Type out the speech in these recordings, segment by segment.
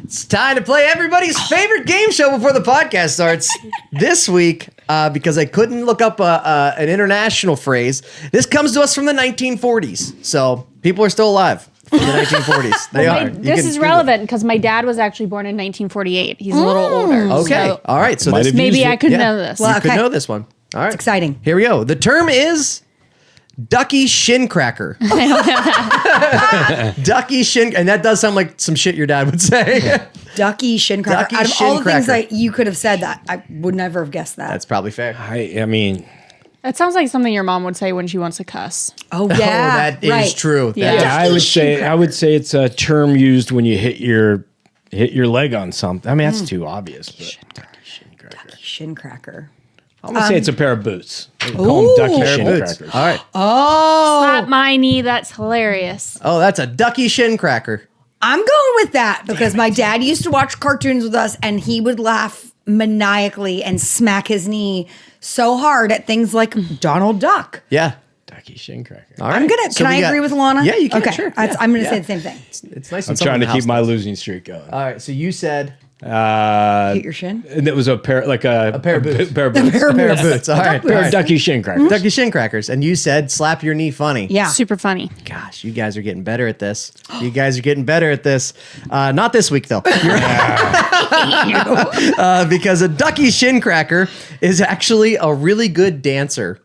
It's time to play everybody's favorite game show before the podcast starts. This week, because I couldn't look up an international phrase, this comes to us from the 1940s. So people are still alive in the 1940s. They are. This is relevant because my dad was actually born in 1948. He's a little older. Okay. So All right. So this, maybe I could know this. You could know this one. All right. It's exciting. Here we go. The term is ducky shin cracker. Ducky shin, and that does sound like some shit your dad would say. Ducky shin cracker. Ducky Out of shin all the things cracker. that you could have said, that I would never have guessed that. That's probably fair. I mean, It sounds like something your mom would say when she wants to cuss. Oh yeah, Oh, that is right. true. Yeah. That is- I would say it's a term used when you hit your leg on something. I mean, that's too obvious. But Shin cracker. I'm gonna say it's a pair of boots. They call them ducky Pair of shin boots. crackers. All right. Slap my knee. That's hilarious. Oh, that's a ducky shin cracker. I'm going with that because my dad used to watch cartoons with us, and he would laugh maniacally and smack his knee so hard at things like Donald Duck. Yeah. Ducky shin cracker. All right. I'm gonna. So Can we I got- agree with Lana? Yeah, you can. Okay, Sure. I'm gonna Yeah. say the same thing. It's nice. I'm trying to keep my losing streak going. All right. So you said Hit your shin. And it was a pair, like a pair of boots. Pair of boots. a pair of boots. All right. Pair of ducky shin crackers. Ducky shin crackers. And you said slap your knee funny. Yeah. Super funny. Gosh, you guys are getting better at this. You guys are getting better at this. Not this week, though. Because a ducky shin cracker is actually a really good dancer.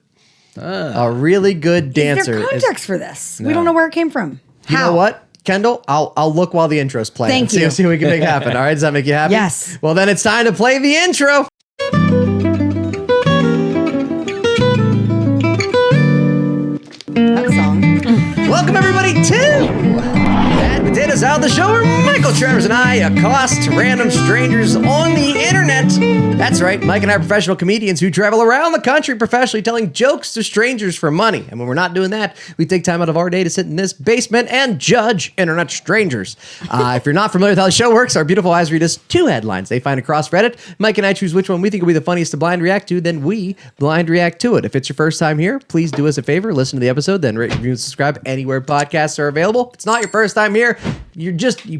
A really good dancer. Is there context for this? We don't know where it came from. You How? know what, Kendall? I'll look while the intro's playing. Thank you. See what we can make happen. All right, does that make you happy? Yes. Well, then it's time to play the intro. That song. Welcome everybody to Bad Potatoes Out, the show where Michael Travers and I accost random strangers on the internet. That's right, Mike and I are professional comedians who travel around the country professionally telling jokes to strangers for money. And when we're not doing that, we take time out of our day to sit in this basement and judge internet strangers. If you're not familiar with how the show works, our beautiful eyes read us two headlines they find across Reddit. Mike and I choose which one we think will be the funniest to blind react to, then we blind react to it. If it's your first time here, please do us a favor, listen to the episode, then rate, review, and subscribe anywhere podcasts are available. If it's not your first time here,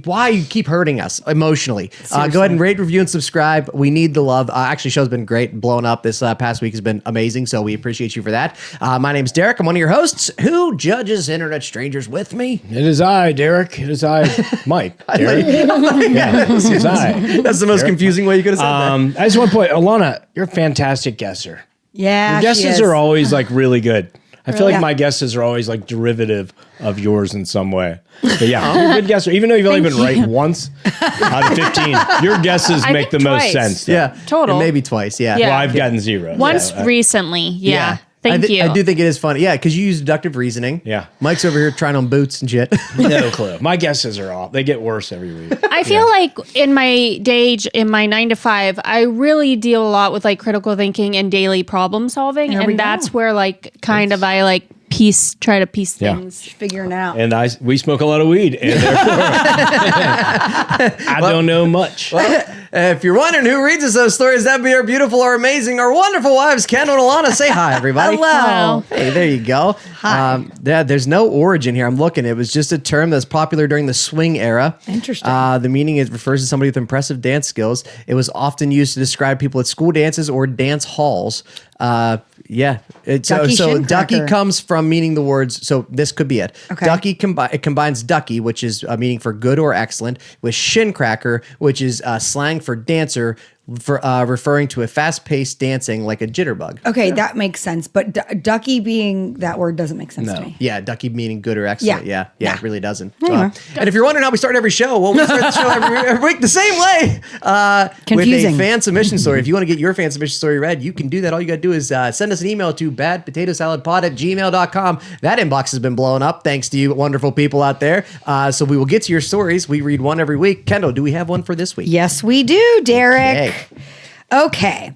why you keep hurting us emotionally. Go ahead and rate, review, and subscribe. We need the love. Actually, show's been great, blowing up. This past week has been amazing, so we appreciate you for that. My name's Derek. I'm one of your hosts. Who judges internet strangers with me? It is I, Derek. It is I, Mike. Derek. Yeah, it is I. That's the most confusing way you could have said that. I just want to point, Alana, you're a fantastic guesser. Yeah, Your she guesses is. are always like really good. I feel like Yeah. my guesses are always like derivative of yours in some way. But yeah, you're a good guesser. Even though you've only been right once out of 15, your guesses I make the think most twice. sense. though. Yeah. Total. And maybe twice, yeah. Yeah. Well, I've gotten zero. Once so, recently. Yeah. I Thank you. I do think it is funny. Yeah, because you use deductive reasoning. Yeah. Mike's over here trying on boots and shit. no clue. My guesses are off. They get worse every week. I feel like in my day, in my 9 to 5, I really deal a lot with like critical thinking and daily problem solving. There we And that's go. where like kind of I like try to piece Yeah. things. Figuring out. And we smoke a lot of weed, and therefore I don't know much. If you're wondering who reads us those stories, that'd be our beautiful, our amazing, our wonderful wives, Kendall and Alana. Say hi, everybody. Hello. Hey, there you go. Hi. Yeah, there's no origin here. I'm looking. It was just a term that's popular during the swing era. Interesting. The meaning refers to somebody with impressive dance skills. It was often used to describe people at school dances or dance halls. Yeah. Ducky So shin ducky cracker. comes from meaning the words. So this could be it. Okay. Ducky it combines ducky, which is a meaning for good or excellent, with shin cracker, which is slang for dancer, for referring to a fast-paced dancing like a jitterbug. Okay, that makes sense. But ducky being that word doesn't make sense to me. Yeah, ducky meaning good or excellent. Yeah. Yeah, Nah. it really doesn't. And if you're wondering how we start every show, well, we start the show every week the same way. Confusing. With a fan submission story. If you want to get your fan submission story read, you can do that. All you got to do is send us an email to badpotatosaladpod@gmail.com. That inbox has been blowing up thanks to you wonderful people out there. So we will get to your stories. We read one every week. Kendall, do we have one for this week? Yes, we do, Derek. Okay.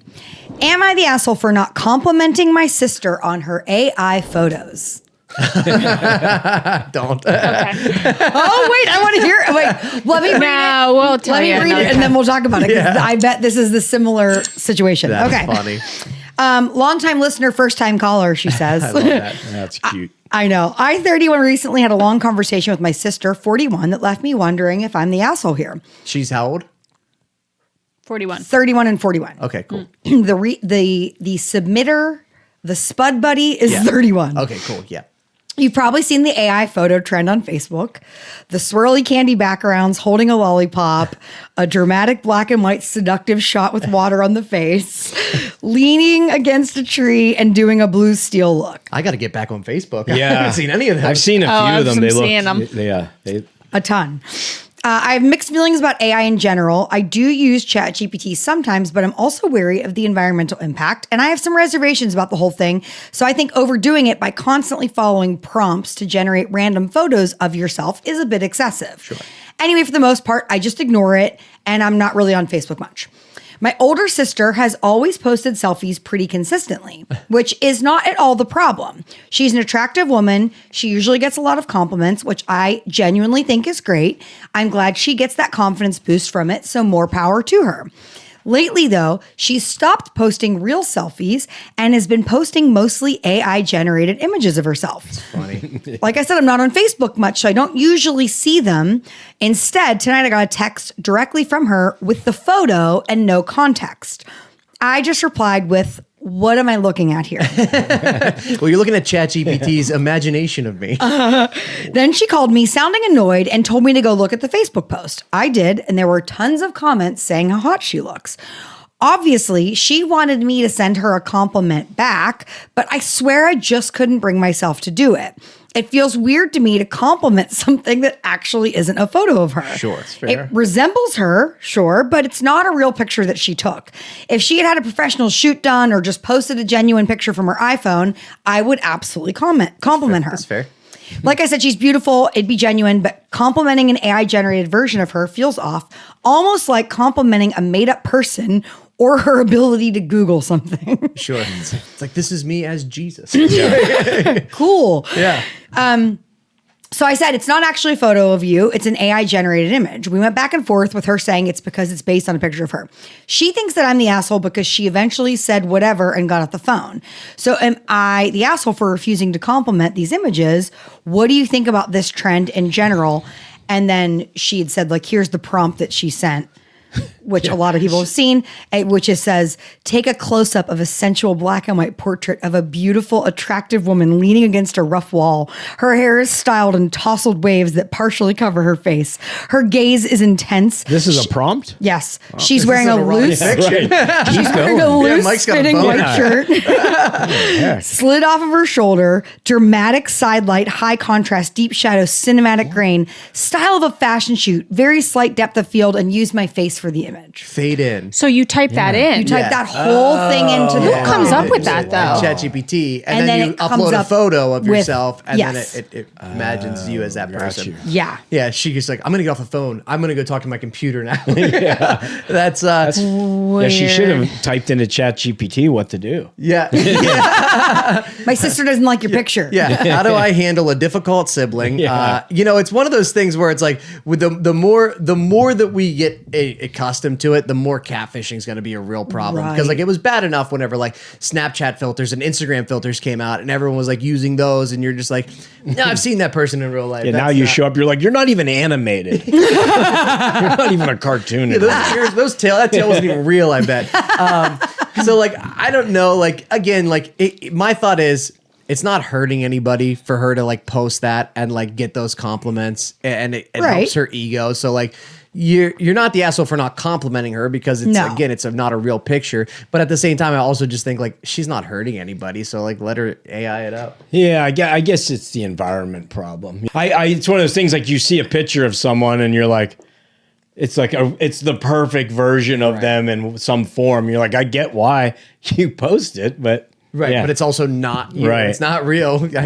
Am I the asshole for not complimenting my sister on her AI photos? Don't. Okay. Oh, wait, I want to hear it. Wait, let me read No, we'll tell Let me you read another it and then we'll talk about it. 'Cause I bet this is the similar situation. That's okay. funny. Longtime listener, first time caller, she says. I love that. That's cute. I know. I, 31, recently had a long conversation with my sister, 41, that left me wondering if I'm the asshole here. She's how old? 41. 31 and 41. Okay, cool. The submitter, the spud buddy is Yeah. 31. Okay, cool. Yeah. You've probably seen the AI photo trend on Facebook. The swirly candy backgrounds holding a lollipop, a dramatic black and white seductive shot with water on the face, leaning against a tree and doing a blue steel look. I got to get back on Facebook. I Yeah. haven't seen any of them. I've seen a few of them. I'm They seeing them. look. Yeah. A ton. I have mixed feelings about AI in general. I do use ChatGPT sometimes, but I'm also wary of the environmental impact. And I have some reservations about the whole thing. So I think overdoing it by constantly following prompts to generate random photos of yourself is a bit excessive. Sure. Anyway, for the most part, I just ignore it. And I'm not really on Facebook much. My older sister has always posted selfies pretty consistently, which is not at all the problem. She's an attractive woman. She usually gets a lot of compliments, which I genuinely think is great. I'm glad she gets that confidence boost from it, so more power to her. Lately, though, she's stopped posting real selfies and has been posting mostly AI-generated images of herself. Funny. Like I said, I'm not on Facebook much, so I don't usually see them. Instead, tonight I got a text directly from her with the photo and no context. I just replied with, "What am I looking at here?" Well, you're looking at ChatGPT's imagination of me. Then she called me sounding annoyed and told me to go look at the Facebook post. I did, and there were tons of comments saying how hot she looks. Obviously, she wanted me to send her a compliment back, but I swear I just couldn't bring myself to do it. It feels weird to me to compliment something that actually isn't a photo of her. Sure, it's fair. It resembles her, sure, but it's not a real picture that she took. If she had a professional shoot done or just posted a genuine picture from her iPhone, I would absolutely compliment her. That's fair. Like I said, she's beautiful. It'd be genuine, but complimenting an AI-generated version of her feels off, almost like complimenting a made-up person or her ability to Google something. Sure. It's like, this is me as Jesus. Cool. Yeah. So I said, it's not actually a photo of you. It's an AI-generated image. We went back and forth with her saying it's because it's based on a picture of her. She thinks that I'm the asshole because she eventually said whatever and got off the phone. So am I the asshole for refusing to compliment these images? What do you think about this trend in general? And then she had said, like, here's the prompt that she sent, which a lot of people have seen, which it says, take a close-up of a sensual black and white portrait of a beautiful, attractive woman leaning against a rough wall. Her hair is styled in tousled waves that partially cover her face. Her gaze is intense. This is a prompt? Yes. She's wearing a loose... She's wearing a loose Mike's got a fitting boner. white shirt. Slid off of her shoulder. Dramatic sidelight, high contrast, deep shadow, cinematic grain. Style of a fashion shoot. Very slight depth of field, and use my face for the image. Fade in. So you type that in. You type that whole thing into the Who comes up with that, though? ChatGPT, and, And then then you it comes upload a up photo of with- yourself, and yes. then it imagines you as that person. Yeah. Yeah, she's like, I'm gonna get off the phone. I'm gonna go talk to my computer now. That's Yeah, she should have typed into ChatGPT what to do. yeah. My sister doesn't like your picture. Yeah. How do I handle a difficult sibling? Yeah. It's one of those things where it's like with the more that we get accustomed to it, the more catfishing is going to be a real problem. Right. Because like it was bad enough whenever like Snapchat filters and Instagram filters came out, and everyone was like using those, and you're just like, no, I've seen that person in real life. Yeah, now That's you not- show up, you're like, you're not even animated. You're not even a cartoon. Yeah, that tail wasn't even real, I bet. So like, I don't know. Like again, like my thought is, it's not hurting anybody for her to like post that and like get those compliments, and it Right. helps her ego. So like, you're not the asshole for not complimenting her because it's No. again, it's not a real picture. But at the same time, I also just think like she's not hurting anybody. So like, let her AI it up. Yeah, I guess it's the environment problem. It's one of those things like you see a picture of someone and you're like, it's the perfect version of them in some form. You're like, I get why you post it, but Right, yeah. but it's also not you. Right. It's not real. Yeah,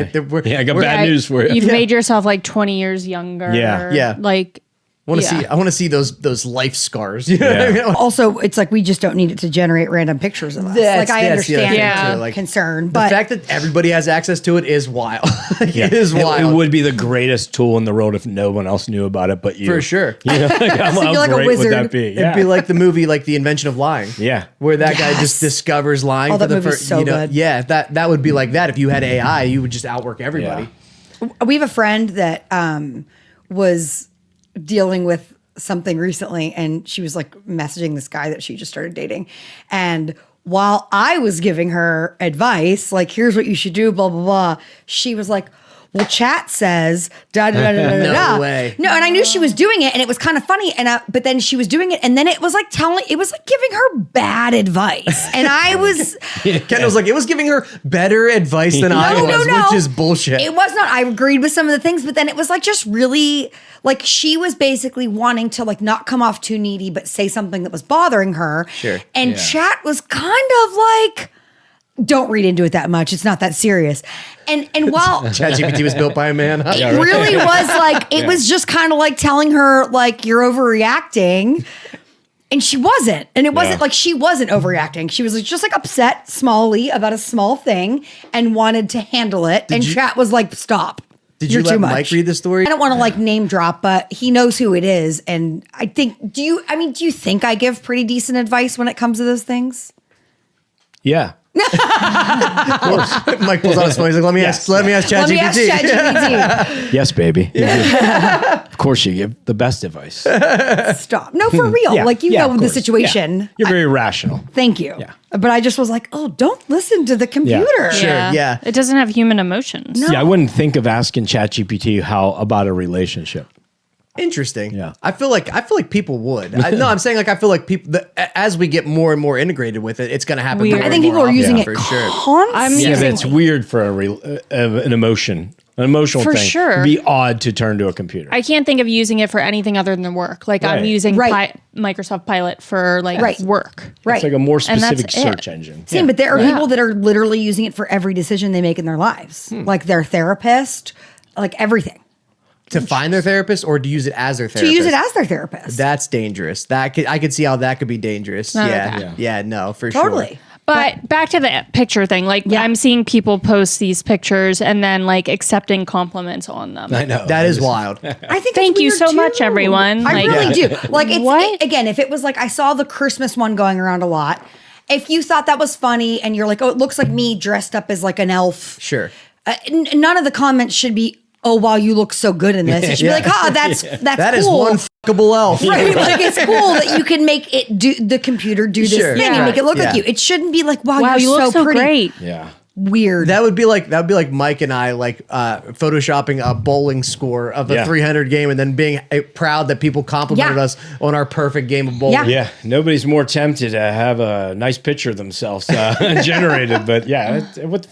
I got bad news for you. You've made yourself like 20 years younger. Yeah. Yeah. Like, I want to see those life scars. You know what I mean? Also, it's like we just don't need it to generate random pictures of us. That's I the other understand thing, the too. Like, concern, The but fact that everybody has access to it is wild. It is wild. It would be the greatest tool in the world if no one else knew about it but you. For sure. You know, like, how you're like a great wizard. would that be? It'd be like the movie, like The Invention of Lying. Yeah. Where that guy Yes. just discovers lying Oh, for that the movie's first. so good. Yeah, that would be like that. If you had AI, you would just outwork everybody. we have a friend that was dealing with something recently, and she was like messaging this guy that she just started dating. And while I was giving her advice, like, here's what you should do, blah, blah, blah, she was like, well, chat says da da da da da. No way. No, and I knew she was doing it, and it was kind of funny. And but then she was doing it, and then it was like giving her bad advice, and I was. Kendall's like, it was giving her better advice than I was, which is bullshit. It was not. I agreed with some of the things, but then it was like just really like she was basically wanting to like not come off too needy, but say something that was bothering her. Sure. And chat was kind of like, don't read into it that much. It's not that serious. And while ChatGPT was built by a man. Huh? it really was like, it was just kind of like telling her like you're overreacting. And she wasn't. And it wasn't like she wasn't overreacting. She was like, just like upset smallly about a small thing and wanted to handle it. And chat was like, stop. Did You're you let too much. Mike read the story? I don't want to like name drop, but he knows who it is. And I think, do you think I give pretty decent advice when it comes to those things? Yeah. Mike pulls out his phone. He's like, let me ask Let me ask ChatGPT. ChatGPT. Yes, baby. Of course you give the best advice. Stop. No, for real. Yeah. Like, you Yeah, know of the course. situation. Yeah. You're very rational. Thank you. Yeah. But I just was like, oh, don't listen to the computer. Sure. Yeah. It doesn't have human emotions. Yeah, I wouldn't think of asking ChatGPT how about a relationship. Interesting. Yeah. I feel like people would. I'm saying like I feel like people as we get more and more integrated with it, it's going to happen. Weird. more I and think more people are often, using it for sure. constantly. Yeah, but it's weird for an emotion. An emotional For thing. sure. It'd be odd to turn to a computer. I can't think of using it for anything other than work. Like I'm Right. using Right. Microsoft Pilot for like Right. work. Right. It's like a more And that's specific it. search engine. Same, but there are people that are literally using it for every decision they make in their lives, like their therapist, like everything. To find their therapist or to use it as their To therapist. use it as their therapist. That's dangerous. I could see how that could be dangerous. Not Yeah. okay. Yeah. No, for totally. sure. But back to the picture thing, like Yeah. I'm seeing people post these pictures and then like accepting compliments on them. I know. That is wild. I think Thank it's you weird, so too. much, everyone. I Like- really do. Like, it's What? again, if it was like I saw the Christmas one going around a lot, if you thought that was funny and you're like, oh, it looks like me dressed up as like an elf. Sure. None of the comments should be, oh, wow, you look so good in this. It should be like, oh, that's That is cool. one fuckable elf. Right, like it's cool that you can make it do the computer do this Sure. thing and Yeah. make it look Yeah. like you. It shouldn't be like, wow, Wow, you you're look so pretty. great. Yeah. Weird. That would be like Mike and I photoshopping a bowling score of a Yeah. 300 game and then being proud that people complimented Yeah. us on our perfect game of bowling. Yeah. Yeah, nobody's more tempted to have a nice picture of themselves generated, but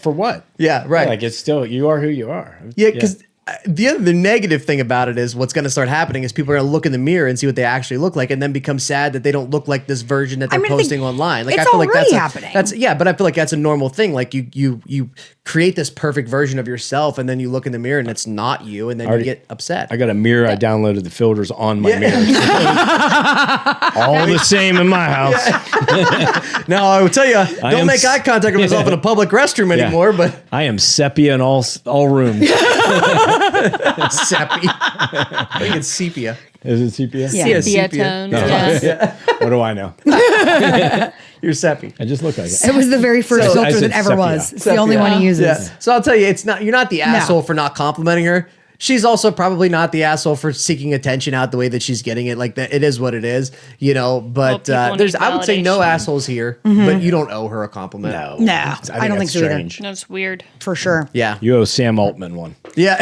for what? Yeah, right. Like it's still you are who you are. Yeah, because the negative thing about it is what's going to start happening is people are going to look in the mirror and see what they actually look like, and then become sad that they don't look like this version that they're mean, I think posting online. Like it's I feel like already that's happening. but I feel like that's a normal thing. Like you create this perfect version of yourself, and then you look in the mirror and it's not you, and then you Already- get upset. I got a mirror. I downloaded the filters on my mirror. All the same in my house. Now I would tell you, am don't make eye contact with yourself in a public restroom Yeah. anymore. But I am sepia in all rooms. sepia, I think it's sepia. Is it sepia? Yeah. Yeah, Sepia sepia. tones. No. Yeah. What do I know? You're sepia. I just look like it. It was the very first So- I filter said that ever sepia. was. It's the only Sepia. one he uses. Yeah. So I'll tell you, you're not the asshole for not complimenting her. She's also probably not the asshole for seeking attention out the way that she's getting it. Like that, it is what it is, you know. But people there's, need I would say, no validation. assholes here. But you don't owe her a compliment. No, I I don't think that's so either. strange. That's weird. For sure. Yeah. You owe Sam Altman one. Yeah.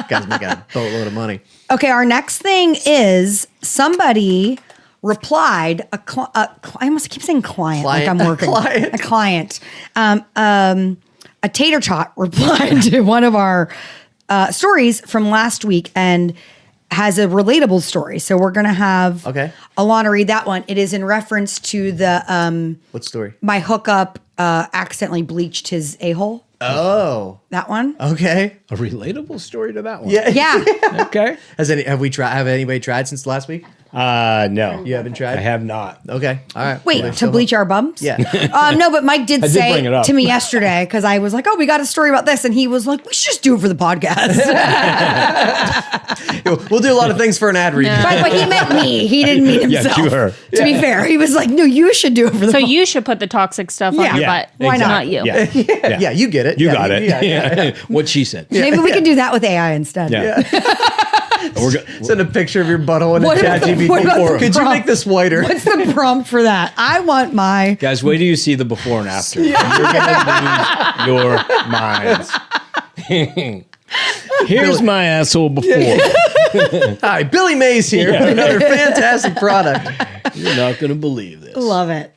Guys make a boatload of money. Okay, our next thing is somebody replied I almost keep saying client, like I'm working. Client. A client. A tater tot replied to one of our stories from last week and has a relatable story. So we're gonna have Alana read that one. It is in reference to the What story? my hookup accidentally bleached his a-hole. Oh, That one? okay. A relatable story to that one. Yeah. Yeah. Okay. Have anybody tried since last week? No. You haven't tried? I have not. Okay. All right. Wait, Well, to bleach our bums? Yeah. No, but Mike did did say bring it up. to me yesterday, because I was like, oh, we got a story about this. And he was like, we should just do it for the podcast. We'll do a lot of things for an ad read. Right, but he meant me. He didn't mean Yeah, himself. to her. To be fair, he was like, no, you should do it for the So podcast. you should put the toxic stuff Yeah. on your Yeah, butt. Why not? Not you. Yeah. Yeah, you get it. You Yeah, got it. Yeah. What she said. Maybe we can do that with AI instead. Yeah. Send a picture of your butthole in What the about chat the- what about the GPT. Could you prompt? make this whiter? What's the prompt for that? I want my. Guys, wait till you see the before and after. You're gonna lose your minds. Here's my asshole before. Hi, Billy Mays here with another fantastic product. You're not gonna believe this. Love it.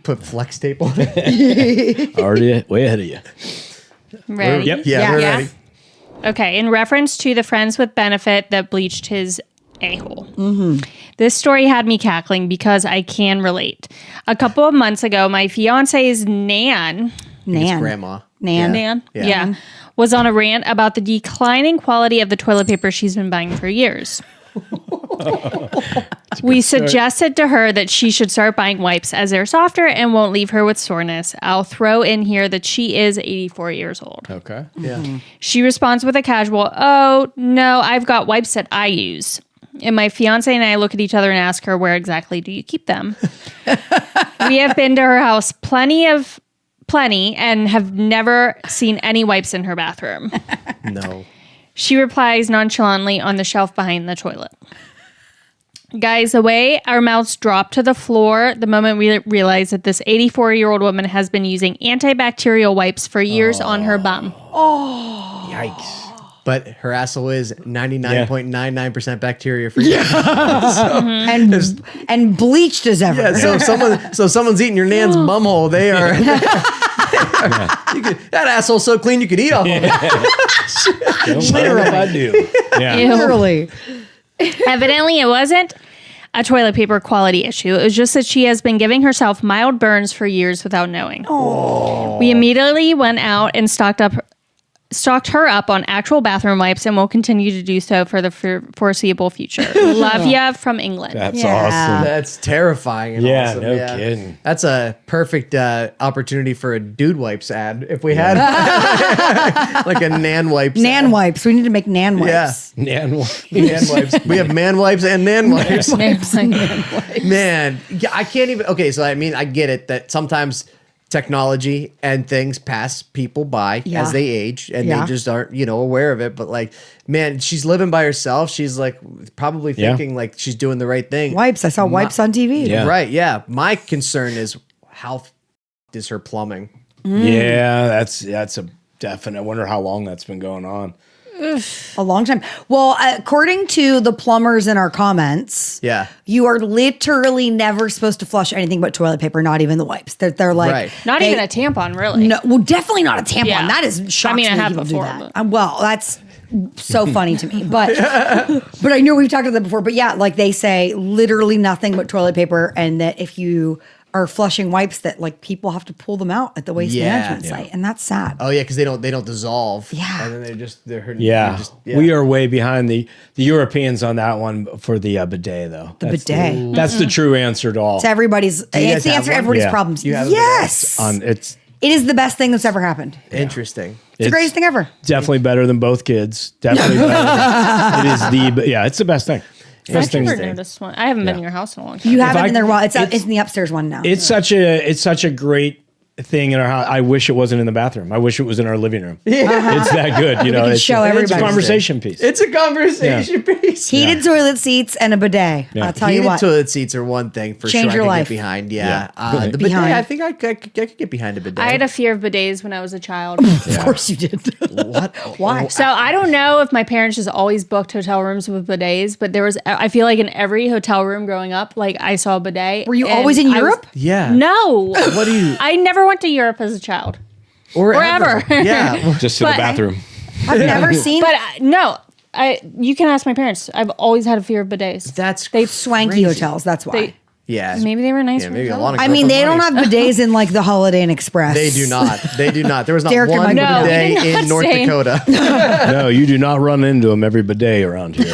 Put flex tape on it. Already way ahead of you. Ready? Yep. Yeah, Yeah. we're Yeah. ready. Okay, in reference to the friends with benefit that bleached his a-hole. This story had me cackling because I can relate. A couple of months ago, my fiance's Nan, It's grandma. Nan, Yeah. yeah, was on a rant about the declining quality of the toilet paper she's been buying for years. We suggested to her that she should start buying wipes as they're softer and won't leave her with soreness. I'll throw in here that she is 84 years old. Okay. Yeah. She responds with a casual, "Oh, no, I've got wipes that I use." And my fiance and I look at each other and ask her, "Where exactly do you keep them?" We have been to her house plenty and have never seen any wipes in her bathroom. No. She replies nonchalantly, "On the shelf behind the toilet." Guys, the way our mouths dropped to the floor the moment we realized that this 84-year-old woman has been using antibacterial wipes for years on her bum. Yikes. But her asshole is 99.99% bacteria free. And bleached as ever. Yeah, so if someone's eating your Nan's bumhole, they are. That asshole's so clean you could eat off of it. Literally. I do. Yeah. Ew. Literally. Evidently, it wasn't a toilet paper quality issue. It was just that she has been giving herself mild burns for years without knowing. We immediately went out and stocked her up on actual bathroom wipes and will continue to do so for the foreseeable future. Love ya from England. That's Yeah. awesome. That's terrifying. And Yeah, awesome. no kidding. That's a perfect opportunity for a dude wipes ad. If we had like a Nan wipes. Nan ad. wipes. We need to make Nan Yeah. wipes. Nan Nan wipes. We have man wipes and Nan wipes. Wipes. Man, yeah, I can't even. Okay, so I mean, I get it that sometimes technology and things pass people by Yeah. as they age and Yeah. they just aren't, aware of it. But like, man, she's living by herself. She's like probably Yeah. thinking like she's doing the right thing. Wipes. I saw wipes on TV. Yeah. Right. Yeah. My concern is how is her plumbing? Yeah, that's a definite. I wonder how long that's been going on. A long time. Well, according to the plumbers in our comments, Yeah. you are literally never supposed to flush anything but toilet paper, not even the wipes. They're like, Right. Not they- even a tampon, really. No, well, definitely not a tampon. Yeah. That is shocks I mean, I me have people before, do that. but- Well, that's so funny to me. But but I know we've talked about that before. But yeah, like they say literally nothing but toilet paper, and that if you are flushing wipes, that like people have to pull them out at the waste Yeah. management site, and that's sad. Oh yeah, because they don't dissolve. Yeah. And then they're hurting. Yeah. they're just- We are way behind the Europeans on that one for the bidet, though. That's bidet. That's the true answer to all. It's everybody's. you It's guys the have answer to one? everybody's Yeah. problems. You have a bidet? Yes, It's it is the best thing that's ever happened. Interesting. It's the greatest thing ever. definitely better than both kids. Definitely better. It is it's the best thing. Best I've thing. never noticed one. I haven't been in your house in a long time. You haven't I- been there. Well, it's it's- in the upstairs one now. It's such a great thing in our house. I wish it wasn't in the bathroom. I wish it was in our living room. It's that good. You know, can it's, show it's a everybody. conversation piece. It's a conversation piece. Heated toilet seats and a bidet. Yeah. I'll tell you Heated what. toilet seats are one thing for Change sure. your I life. could get behind. Yeah. Yeah. The bidet, Behind. I think I could get behind a bidet. I had a fear of bidets when I was a child. Of course you did. what? Why? So I don't know if my parents just always booked hotel rooms with bidets, but I feel like in every hotel room growing up, like I saw a bidet. Were you and always in I was- Europe? Yeah. No. What do you? I never went to Europe as a child. Or ever. Yeah. Just to the But- bathroom. I've never seen But no, you can ask my parents. I've always had a fear of bidets. That's they swanky crazy. hotels. That's why. Yeah. Maybe they were nice. Yeah, for maybe a them. lot of I mean, they don't money. have bidets in like the Holiday Inn Express. They do not. They do not. There was not Derek and one Michael No, we bidet did not in North say- Dakota. No, you do not run into them every bidet around here.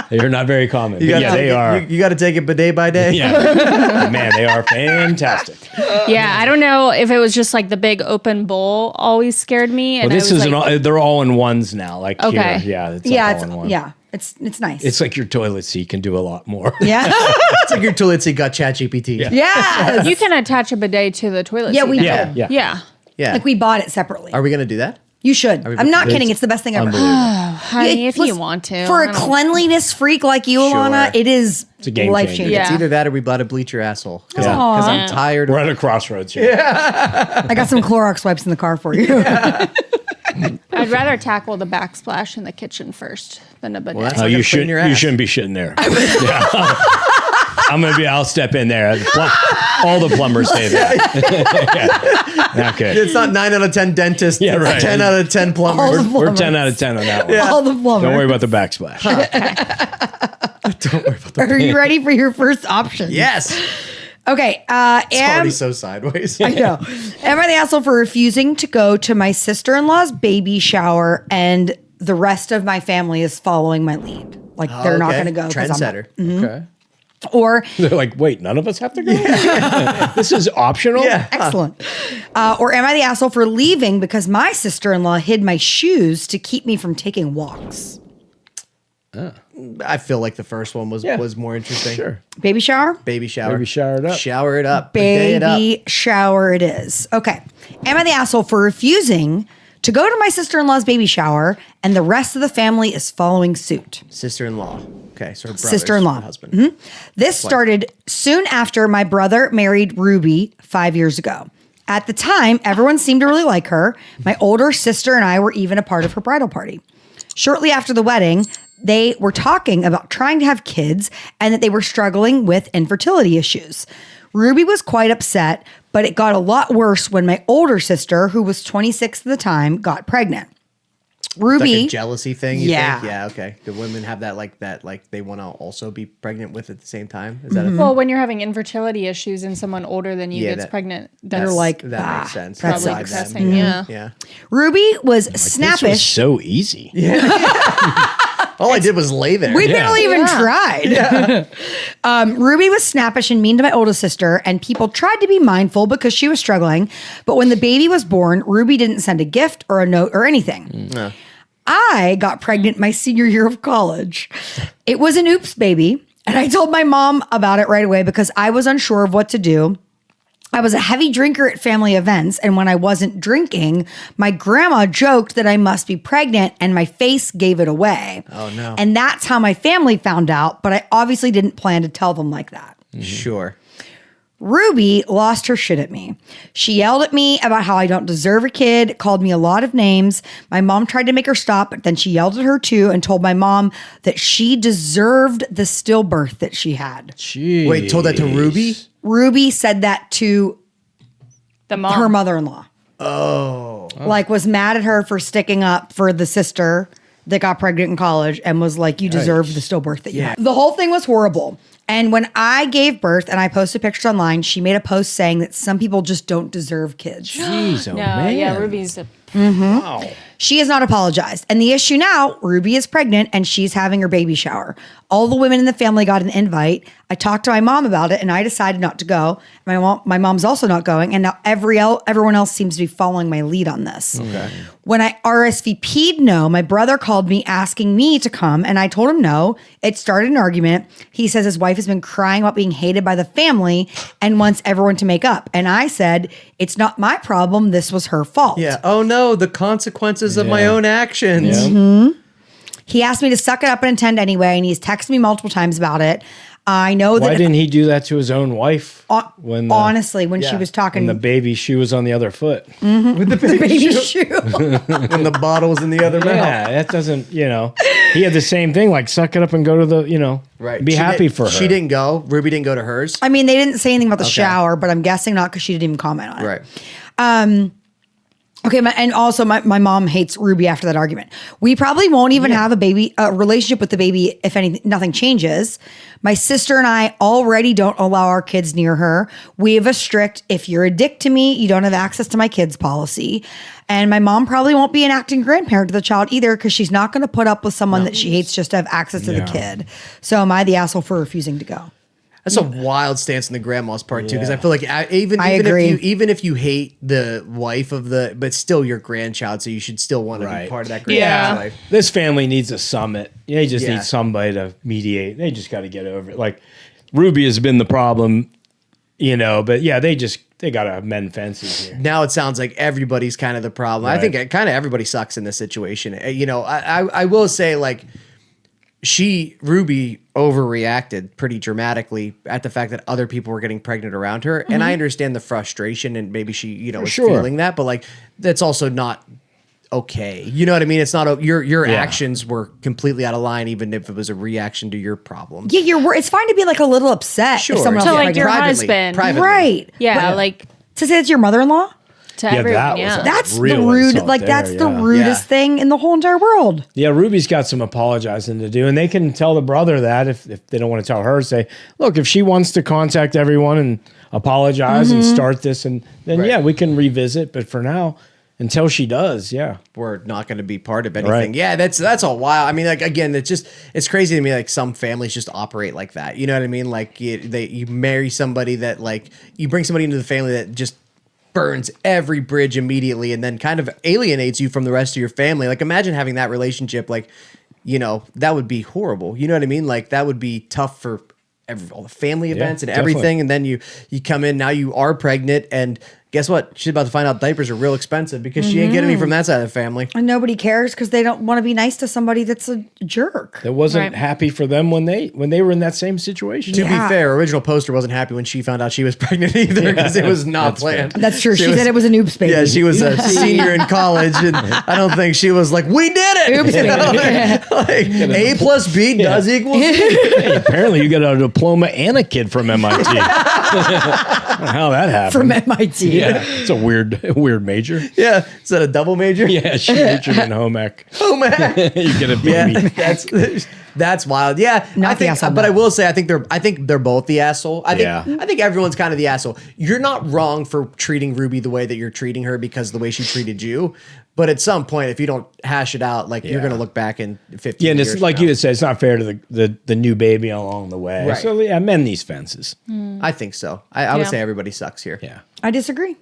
They're not very common. But yeah, they are. You got to take it bidet by day. Yeah, man, they are fantastic. Yeah, I don't know if it was just like the big open bowl always scared me. And Well, this I was is like, they're all in ones now. Like Okay. here, yeah, it's Yeah, all in one. it's nice. It's like your toilet seat can do a lot more. yeah. It's like your toilet seat got ChatGPT. Yeah. Yes. you can attach a bidet to the toilet Yeah, seat. we now. Yeah, did. yeah. Yeah. Yeah. Like we bought it separately. Are we going to do that? You should. I'm not kidding. It's the best thing ever. Unbelievable. Honey, if you Listen, want to. For I a don't- cleanliness freak like you, Alana, Sure. it is a game life changer. changing. Yeah. It's either that or we bought a bleach your asshole. Because Yeah. I'm tired of We're at a crossroads here. I got some Clorox wipes in the car for you. I'd rather tackle the backsplash in the kitchen first than a bidet. Well, that's Oh, like you a foot in your you ass. shouldn't be shitting there. Yeah. I'll step in there. All the plumbers say that. Yeah. Okay. It's not 9 out of 10 dentists. Yeah, It's right. 10 out of 10 plumbers. All the We're 10 out of 10 on that one. All the plumbers. Don't worry about the backsplash. Don't worry about that. Are you ready for your first option? Yes. Okay. It's already so sideways. I know. Am I the asshole for refusing to go to my sister-in-law's baby shower and the rest of my family is following my lead? Like they're not going to go. 'cause I'm not. Trendsetter. Okay. Or They're like, wait, none of us have to go? This is optional? Yeah. excellent. Or am I the asshole for leaving because my sister-in-law hid my shoes to keep me from taking walks? I feel like the first one was more interesting. Sure. Baby shower? Baby shower. Baby shower it up. Shower it up. Bidet it up. Baby shower it is. Okay. Am I the asshole for refusing to go to my sister-in-law's baby shower and the rest of the family is following suit? Sister-in-law. Okay, so her brother's Sister-in-law. husband. This started soon after my brother married Ruby 5 years ago. At the time, everyone seemed to really like her. My older sister and I were even a part of her bridal party. Shortly after the wedding, they were talking about trying to have kids and that they were struggling with infertility issues. Ruby was quite upset, but it got a lot worse when my older sister, who was 26 at the time, got pregnant. Ruby, Like a jealousy thing, you Yeah. think? Yeah, okay. Do women have that like they want to also be pregnant with at the same time? Is that a Well, when you're having infertility issues and someone older than you Yeah, gets that- pregnant, they're that's like, that makes sense. that's probably Outside excessive. them. Yeah. Yeah. Ruby was This was snappish. so easy. All I did was lay there. We Yeah. barely even tried. Ruby was snappish and mean to my oldest sister, and people tried to be mindful because she was struggling. But when the baby was born, Ruby didn't send a gift or a note or anything. I got pregnant my senior year of college. It was an oops baby, and I told my mom about it right away because I was unsure of what to do. I was a heavy drinker at family events, and when I wasn't drinking, my grandma joked that I must be pregnant, and my face gave it away. Oh, no. And that's how my family found out, but I obviously didn't plan to tell them like that. Sure. Ruby lost her shit at me. She yelled at me about how I don't deserve a kid, called me a lot of names. My mom tried to make her stop, but then she yelled at her too and told my mom that she deserved the stillbirth that she had. Jeez. Wait, told that to Ruby? Ruby said that to The mom. her mother-in-law. Oh. Like was mad at her for sticking up for the sister that got pregnant in college and was like, you deserve the stillbirth that you had. The whole thing was horrible. And when I gave birth and I posted pictures online, she made a post saying that some people just don't deserve kids. Jeez, oh No, man. yeah, Ruby's a Wow. She has not apologized. And the issue now, Ruby is pregnant and she's having her baby shower. All the women in the family got an invite. I talked to my mom about it and I decided not to go. My mom's also not going. And now everyone else seems to be following my lead on this. Okay. When I RSVP'd no, my brother called me asking me to come and I told him no. It started an argument. He says his wife has been crying about being hated by the family and wants everyone to make up. And I said, it's not my problem. This was her fault. Yeah. Oh no, the consequences of my Yeah. own actions. Yeah. He asked me to suck it up and attend anyway, and he's texted me multiple times about it. I know that Why didn't he do that to his own wife? When the, honestly, when she yeah, was talking when the baby shoe was on the other foot. With the baby, baby shoe. shoe. When the bottle was in the other mouth. Yeah, that doesn't, he had the same thing, like suck it up and go to the, Right. be She happy did- for her. She didn't go. Ruby didn't go to hers. I mean, they didn't say anything about the shower, but I'm guessing not because she didn't even comment on it. Right. Okay, and also my mom hates Ruby after that argument. We probably won't even have a relationship with the baby if nothing changes. My sister and I already don't allow our kids near her. We have a strict, if you're a dick to me, you don't have access to my kids policy. And my mom probably won't be an acting grandparent to the child either because she's not going to put up with someone that she hates just to have access to the kid. So am I the asshole for refusing to go? That's a wild stance on the grandma's part too, because I feel like even agree. if you hate the wife of but still your grandchild, so you should still want to be part of that grandchild's life. This family needs a summit. They just need somebody to mediate. They just got to get over it. Like Ruby has been the problem, but they got to mend fences here. Now it sounds like everybody's kind of the problem. Right. I think kind of everybody sucks in this situation. I will say like Ruby overreacted pretty dramatically at the fact that other people were getting pregnant around her. And I understand the frustration and maybe she, was feeling that, but like, that's also not okay. You know what I mean? It's not, your actions were completely out of line, even if it was a reaction to your problem. Yeah, it's fine to be like a little upset if someone else To is like pregnant. your Privately. husband. Right. Yeah, like To say it's your mother-in-law? to everyone. That's the real rude, insult like there, that's the yeah. rudest thing in the whole entire world. Yeah, Ruby's got some apologizing to do, and they can tell the brother that if they don't want to tell her, say, look, if she wants to contact everyone and apologize and start this, and then we can revisit. But for now, until she does, we're not going to be part of anything. Right. Yeah, that's a while. I mean, like again, it's crazy to me. Like some families just operate like that. You know what I mean? Like you marry somebody that like you bring somebody into the family that just burns every bridge immediately and then kind of alienates you from the rest of your family. Like imagine having that relationship, like, that would be horrible. You know what I mean? Like that would be tough for all the family events and everything. And then you come in, now you are pregnant and guess what? She's about to find out diapers are real expensive because she ain't getting me from that side of the family. And nobody cares because they don't want to be nice to somebody that's a jerk. that wasn't happy for them when they were in that same situation. To be fair, original poster wasn't happy when she found out she was pregnant either because it was not planned. That's true. She said it was an oops baby. Yeah, she was a senior in college, and I don't think she was like, "We did it." Oops, baby. Like A plus B does equal C. Hey, apparently, you got a diploma and a kid from MIT. I don't know how that happened. From MIT. Yeah, it's a weird major. Yeah, is that a double major? Yeah, she majored in home ec. Oh man. You get a baby. Yeah, that's wild. Yeah, Not the asshole, but I no. will say I think they're both the asshole. I think everyone's kind of the asshole. You're not wrong for treating Ruby the way that you're treating her because of the way she treated you. But at some point, if you don't hash it out, like you're gonna look back in 15 Yeah, and years. it's like you had said, it's not fair to the new baby along the way. Right. So yeah, mend these fences. I think so. I would say everybody sucks here. Yeah. I disagree.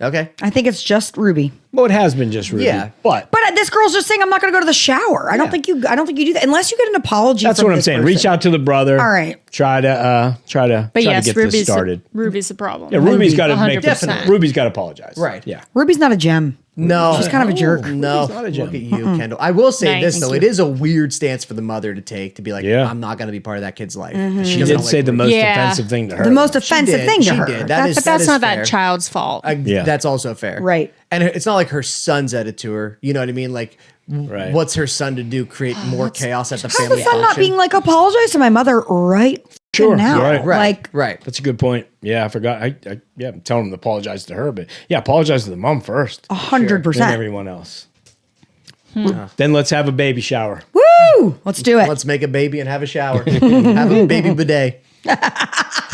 Okay. I think it's just Ruby. Well, it has been just Ruby. Yeah. But But this girl's just saying I'm not going to go to the shower. I don't think you do that unless you get an apology. that's from what I'm this saying. person. Reach out to the brother. All right. Try to But try yes, to get this started. Ruby's the problem. Yeah, Ruby's got to make 100%. Ruby's got to apologize. Right. Yeah. Ruby's not a gem. No, She's kind of a jerk. No, not a gem. look at you, Kendall. I will say Nice. this though: it is a weird stance for the mother to take to be like, Yeah. "I'm not going to be part of that kid's life." She doesn't did say like the Ruby. most Yeah. offensive thing to her. The most offensive did. thing to She her. did. That's But that's is not fair. that child's fault. Yeah. That's also fair, Right. And it's not like her son said it to her. You know what I mean? Like, Right. what's her son to do? Create more chaos at the how's the family son not function? being like apologize to my mother right Sure, now? right. Like right. That's a good point. Yeah, I forgot. I'm telling him to apologize to her, but yeah, apologize to the mom first. 100%. Then everyone else. Then let's have a baby shower. Woo! Let's do it. Let's make a baby and have a shower. Have a baby bidet.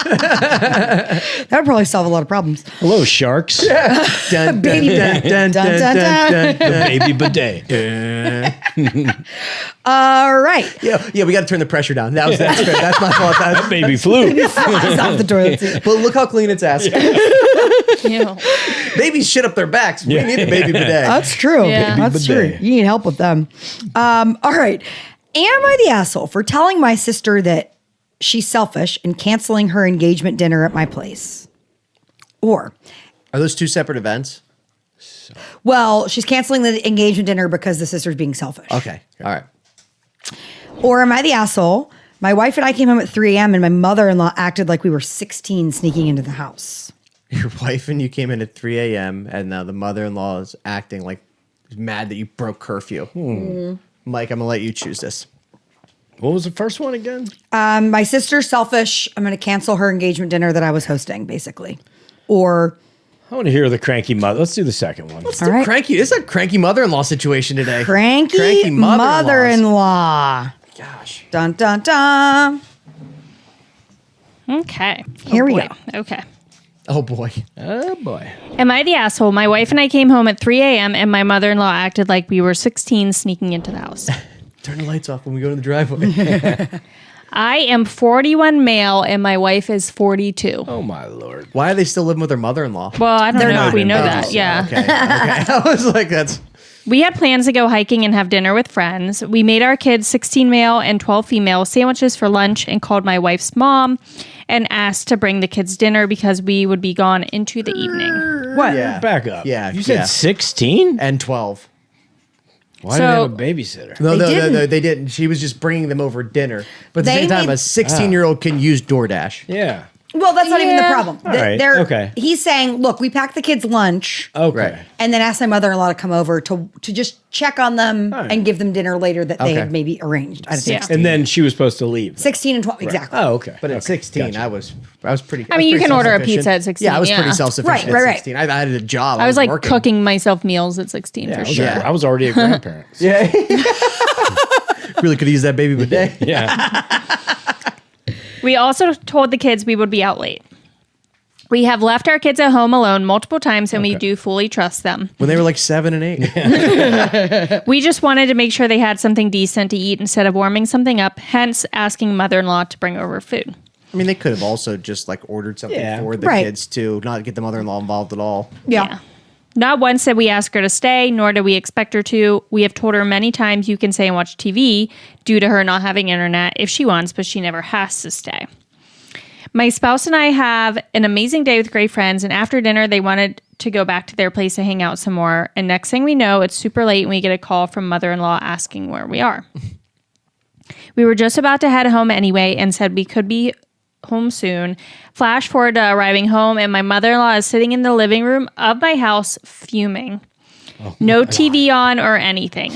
That would probably solve a lot of problems. Hello, sharks. Dun, Baby dun, dun, dun, dun, dun, dun, dun, The baby bidet. All right. Yeah, we got to turn the pressure down. That's fair. That's my fault. That baby flew. Flies off the toilet seat. But look how clean it's ass. Ew. Babies shit up their backs. We need a baby bidet. That's true. Yeah. That's true. bidet. You need help with them. All right. Am I the asshole for telling my sister that she's selfish and canceling her engagement dinner at my place? Or, Are those two separate events? well, she's canceling the engagement dinner because the sister's being selfish. Okay. All right. Or am I the asshole? My wife and I came home at 3 a.m. and my mother-in-law acted like we were 16 sneaking into the house. Your wife and you came in at 3 a.m. and now the mother-in-law is acting like mad that you broke curfew. Mike, I'm going to let you choose this. What was the first one again? My sister's selfish. I'm going to cancel her engagement dinner that I was hosting, basically. Or I want to hear the cranky mother. Let's do the second one. All right. Cranky. This is a cranky mother-in-law situation today. Cranky mother-in-law. Gosh. Dun, dun, dun. Okay. Here we boy. go. Okay. Oh boy. Oh, boy. Am I the asshole? My wife and I came home at 3 a.m. and my mother-in-law acted like we were 16 sneaking into the house. Turn the lights off when we go to the driveway. I am 41 male and my wife is 42. Oh, my Lord. Why are they still living with their mother-in-law? Well, I don't know not. if we know Oh, that. Yeah. Okay. I was like, that's... We had plans to go hiking and have dinner with friends. We made our kids 16 male and 12 female sandwiches for lunch and called my wife's mom and asked to bring the kids dinner because we would be gone into the evening. What? Yeah. Back up. Yeah, You said yeah. 16? And 12. Why did they have a babysitter? No, They no, they didn't. She was just bringing them over dinner. But at the They same time, made- a 16-year-old can use DoorDash. Yeah. Well, that's not even the Yeah. problem. All right. Okay. He's saying, look, we packed the kids lunch Okay. Right. and then asked my mother-in-law to come over to just check on them All right. and give them dinner later that they Okay. had maybe arranged. At Yeah. 16. And then she was supposed to leave. 16 and 12, exactly. Oh, okay. But at Okay. 16, Gotcha. I was pretty. I mean, you pretty can order a self-sufficient. pizza at 16, Yeah, I was yeah. pretty self-sufficient Right, at right. 16. I had a job. I was like working. cooking myself meals at 16 Yeah, for sure. Yeah. I was already a grandparent. Yeah. Really could have used that baby bidet. Yeah. We also told the kids we would be out late. We have left our kids at home alone multiple times and we Okay. do fully trust them. When they were like 7 and 8. We just wanted to make sure they had something decent to eat instead of warming something up, hence asking mother-in-law to bring over food. I mean, they could have also just like ordered something Yeah. for the Right. kids to not get the mother-in-law involved at all. Yeah. Not once did we ask her to stay, nor did we expect her to. We have told her many times you can stay and watch TV due to her not having internet if she wants, but she never has to stay. My spouse and I have an amazing day with great friends, and after dinner, they wanted to go back to their place to hang out some more. And next thing we know, it's super late and we get a call from mother-in-law asking where we are. We were just about to head home anyway and said we could be home soon. Flash forward to arriving home, and my mother-in-law is sitting in the living room of my house fuming. No TV on or anything.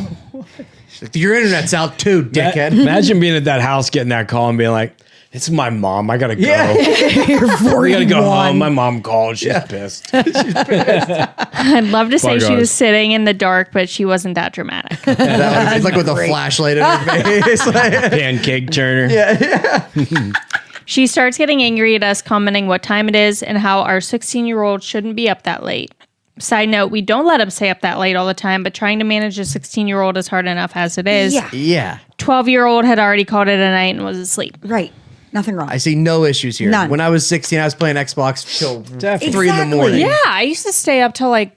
Like, your internet's out too, dickhead. Imagine being at that house, getting that call, and being like, "It's my mom. I gotta go. Yeah. We gotta go 41. home. My mom called. She's pissed." I'd love to say Fuck she us. was sitting in the dark, but she wasn't that dramatic. That would've been like with a flashlight in her face. Like, Pancake Turner. She starts getting angry at us, commenting what time it is and how our 16-year-old shouldn't be up that late. Side note, we don't let him stay up that late all the time, but trying to manage a 16-year-old is hard enough as it is. Yeah. yeah. 12-year-old had already called it a night and was asleep. Right. Nothing wrong. I see no issues here. None. When I was 16, I was playing Xbox till 3 in the Exactly. morning. Yeah, I used to stay up till like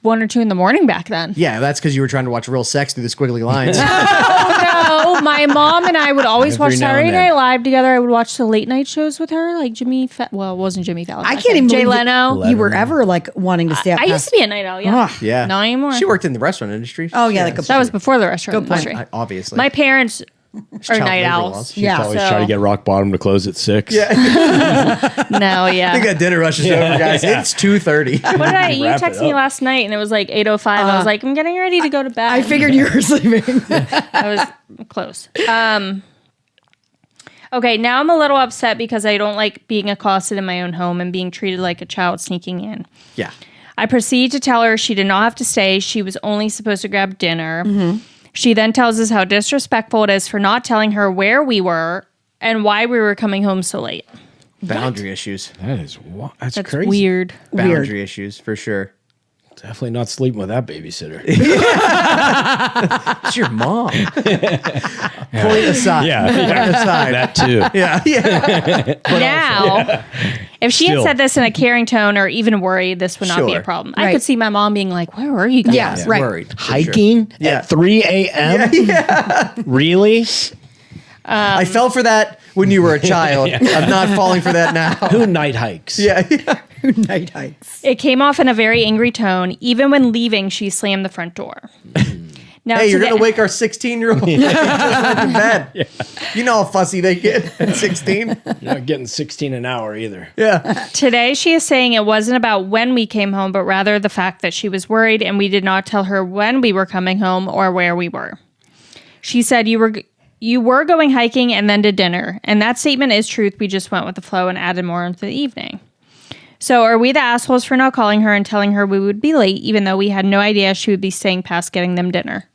1 or 2 in the morning back then. Yeah, that's because you were trying to watch real sex through the squiggly lines. No, my mom and I would always Every watch now and Saturday then. Night Live together. I would watch the late night shows with her, like well, it wasn't Jimmy Fallon. I back can't then. even Jay believe that Leno. you were ever like wanting to stay up I used past. to be a night owl, yeah. Ugh. Yeah. Not anymore. She worked in the restaurant industry. Oh, yeah, like a- That was before the restaurant Good point. industry. Obviously. My parents are Child night labor owls. laws. Yeah. Always So- try to get rock bottom to close at 6. No, I think yeah. that dinner rush is over, guys. It's 2:30. What did I? You Wrap it texted me up. last night and it was like 8:05. I was like, I'm getting ready to go to bed. I figured you were sleeping. I was close. Okay, now I'm a little upset because I don't like being accosted in my own home and being treated like a child sneaking in. Yeah. I proceed to tell her she did not have to stay. She was only supposed to grab dinner. She then tells us how disrespectful it is for not telling her where we were and why we were coming home so late. Boundary issues. That is that's That's crazy. weird. Boundary issues, for sure. Definitely not sleeping with that babysitter. It's your mom. Point aside. Yeah. Point aside. That too. Yeah. Yeah. Now, if she had Still. said this in a caring tone or even worried, this would not be a Sure. problem. I Right. could see my mom being like, where were you guys? Yeah. Right. Worried. for sure. Hiking Yeah. at 3 a.m.? Really? I fell for that when you were a child. I'm not falling for that now. Who night hikes? Yeah. Night hikes. It came off in a very angry tone. Even when leaving, she slammed the front door. Now, Hey, you're today- going to wake our 16-year-old. Just went to bed. You know how fussy they get at 16. You're not getting 16 an hour either. Yeah. Today, she is saying it wasn't about when we came home, but rather the fact that she was worried and we did not tell her when we were coming home or where we were. She said, you were going hiking and then to dinner. And that statement is truth. We just went with the flow and added more into the evening. So are we the assholes for not calling her and telling her we would be late, even though we had no idea she would be staying past getting them dinner?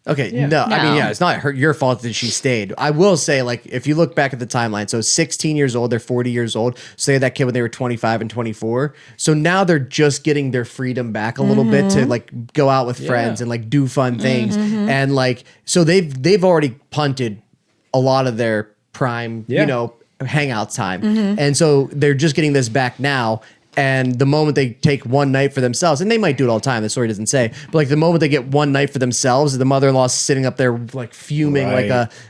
Okay, no, I mean, No. yeah, it's not your fault that she stayed. I will say, like, if you look back at the timeline, so 16 years old, they're 40 years old. So they had that kid when they were 25 and 24. So now they're just getting their freedom back a little bit to like go out with friends and like do fun things. And like, so they've already punted a lot of their prime, you know, hangout time. And so they're just getting this back now. And the moment they take one night for themselves, and they might do it all the time, the story doesn't say, but like the moment they get one night for themselves, the mother-in-law's sitting up there like fuming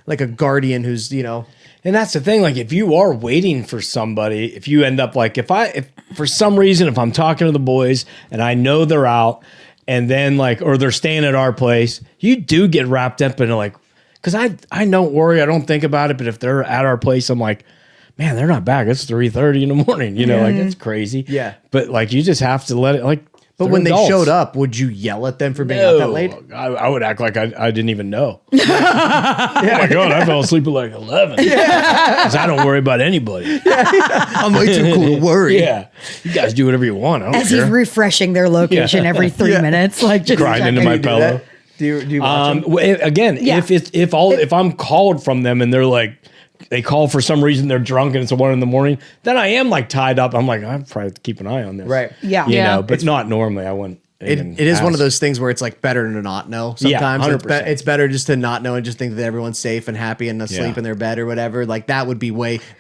like a guardian who's, you know. And that's the thing, like if you are waiting for somebody, if you end up like, if for some reason, if I'm talking to the boys and I know they're out and then like, or they're staying at our place, you do get wrapped up in like, cause I don't worry, I don't think about it, but if they're at our place, I'm like, man, they're not back. It's 3:30 in the morning. You know, like it's crazy. Yeah. But like you just have to let it like. But when they showed up, would you yell at them for being out that late? I would act like I didn't even know. Oh my God, I fell asleep at like 11. Because I don't worry about anybody. I'm way too cool to worry. Yeah. You guys do whatever you want. I don't As care. he's refreshing their location every 3 minutes, like just Grind into checking. my Do pillow. that? Do you watch them? Again, Yeah. if I'm called from them and they're like, they call for some reason, they're drunk and it's 1 a.m, then I am like tied up. I'm like, I probably have to keep an eye on this. Right. Yeah. You Yeah. know, but not normally. I wouldn't. It is one of those things where it's like better to not know. Sometimes 100%. it's better just to not know and just think that everyone's safe and happy and asleep in their bed or whatever. Like that would be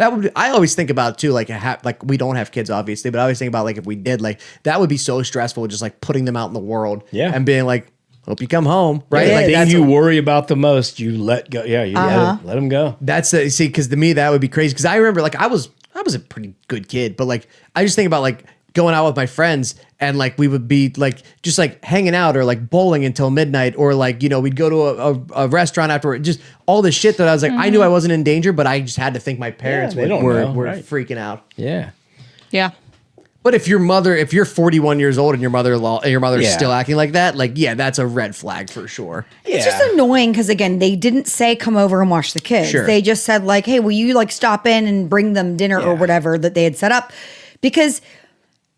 I always think about too, like like we don't have kids obviously, but I always think about like if we did, like that would be so stressful just like putting them out in the world and being like, hope you come home, right? Right. Like The that's thing you worry about the most, you let go. Yeah, you let them go. That's see, because to me that would be crazy. Because I remember, like, I was a pretty good kid, but like I just think about like going out with my friends and like we would be like just like hanging out or like bowling until midnight or like you know we'd go to a restaurant afterward. Just all this shit that I was like I knew I wasn't in danger, but I just had to think my parents they don't were know, right. freaking out. Yeah. Yeah. But if you're 41 years old and your mother's still acting like that, like yeah, that's a red flag for sure. It's just annoying because again, they didn't say come over and watch the kids. Sure. They just said like, hey, will you like stop in and bring them dinner or whatever that they had set up? Because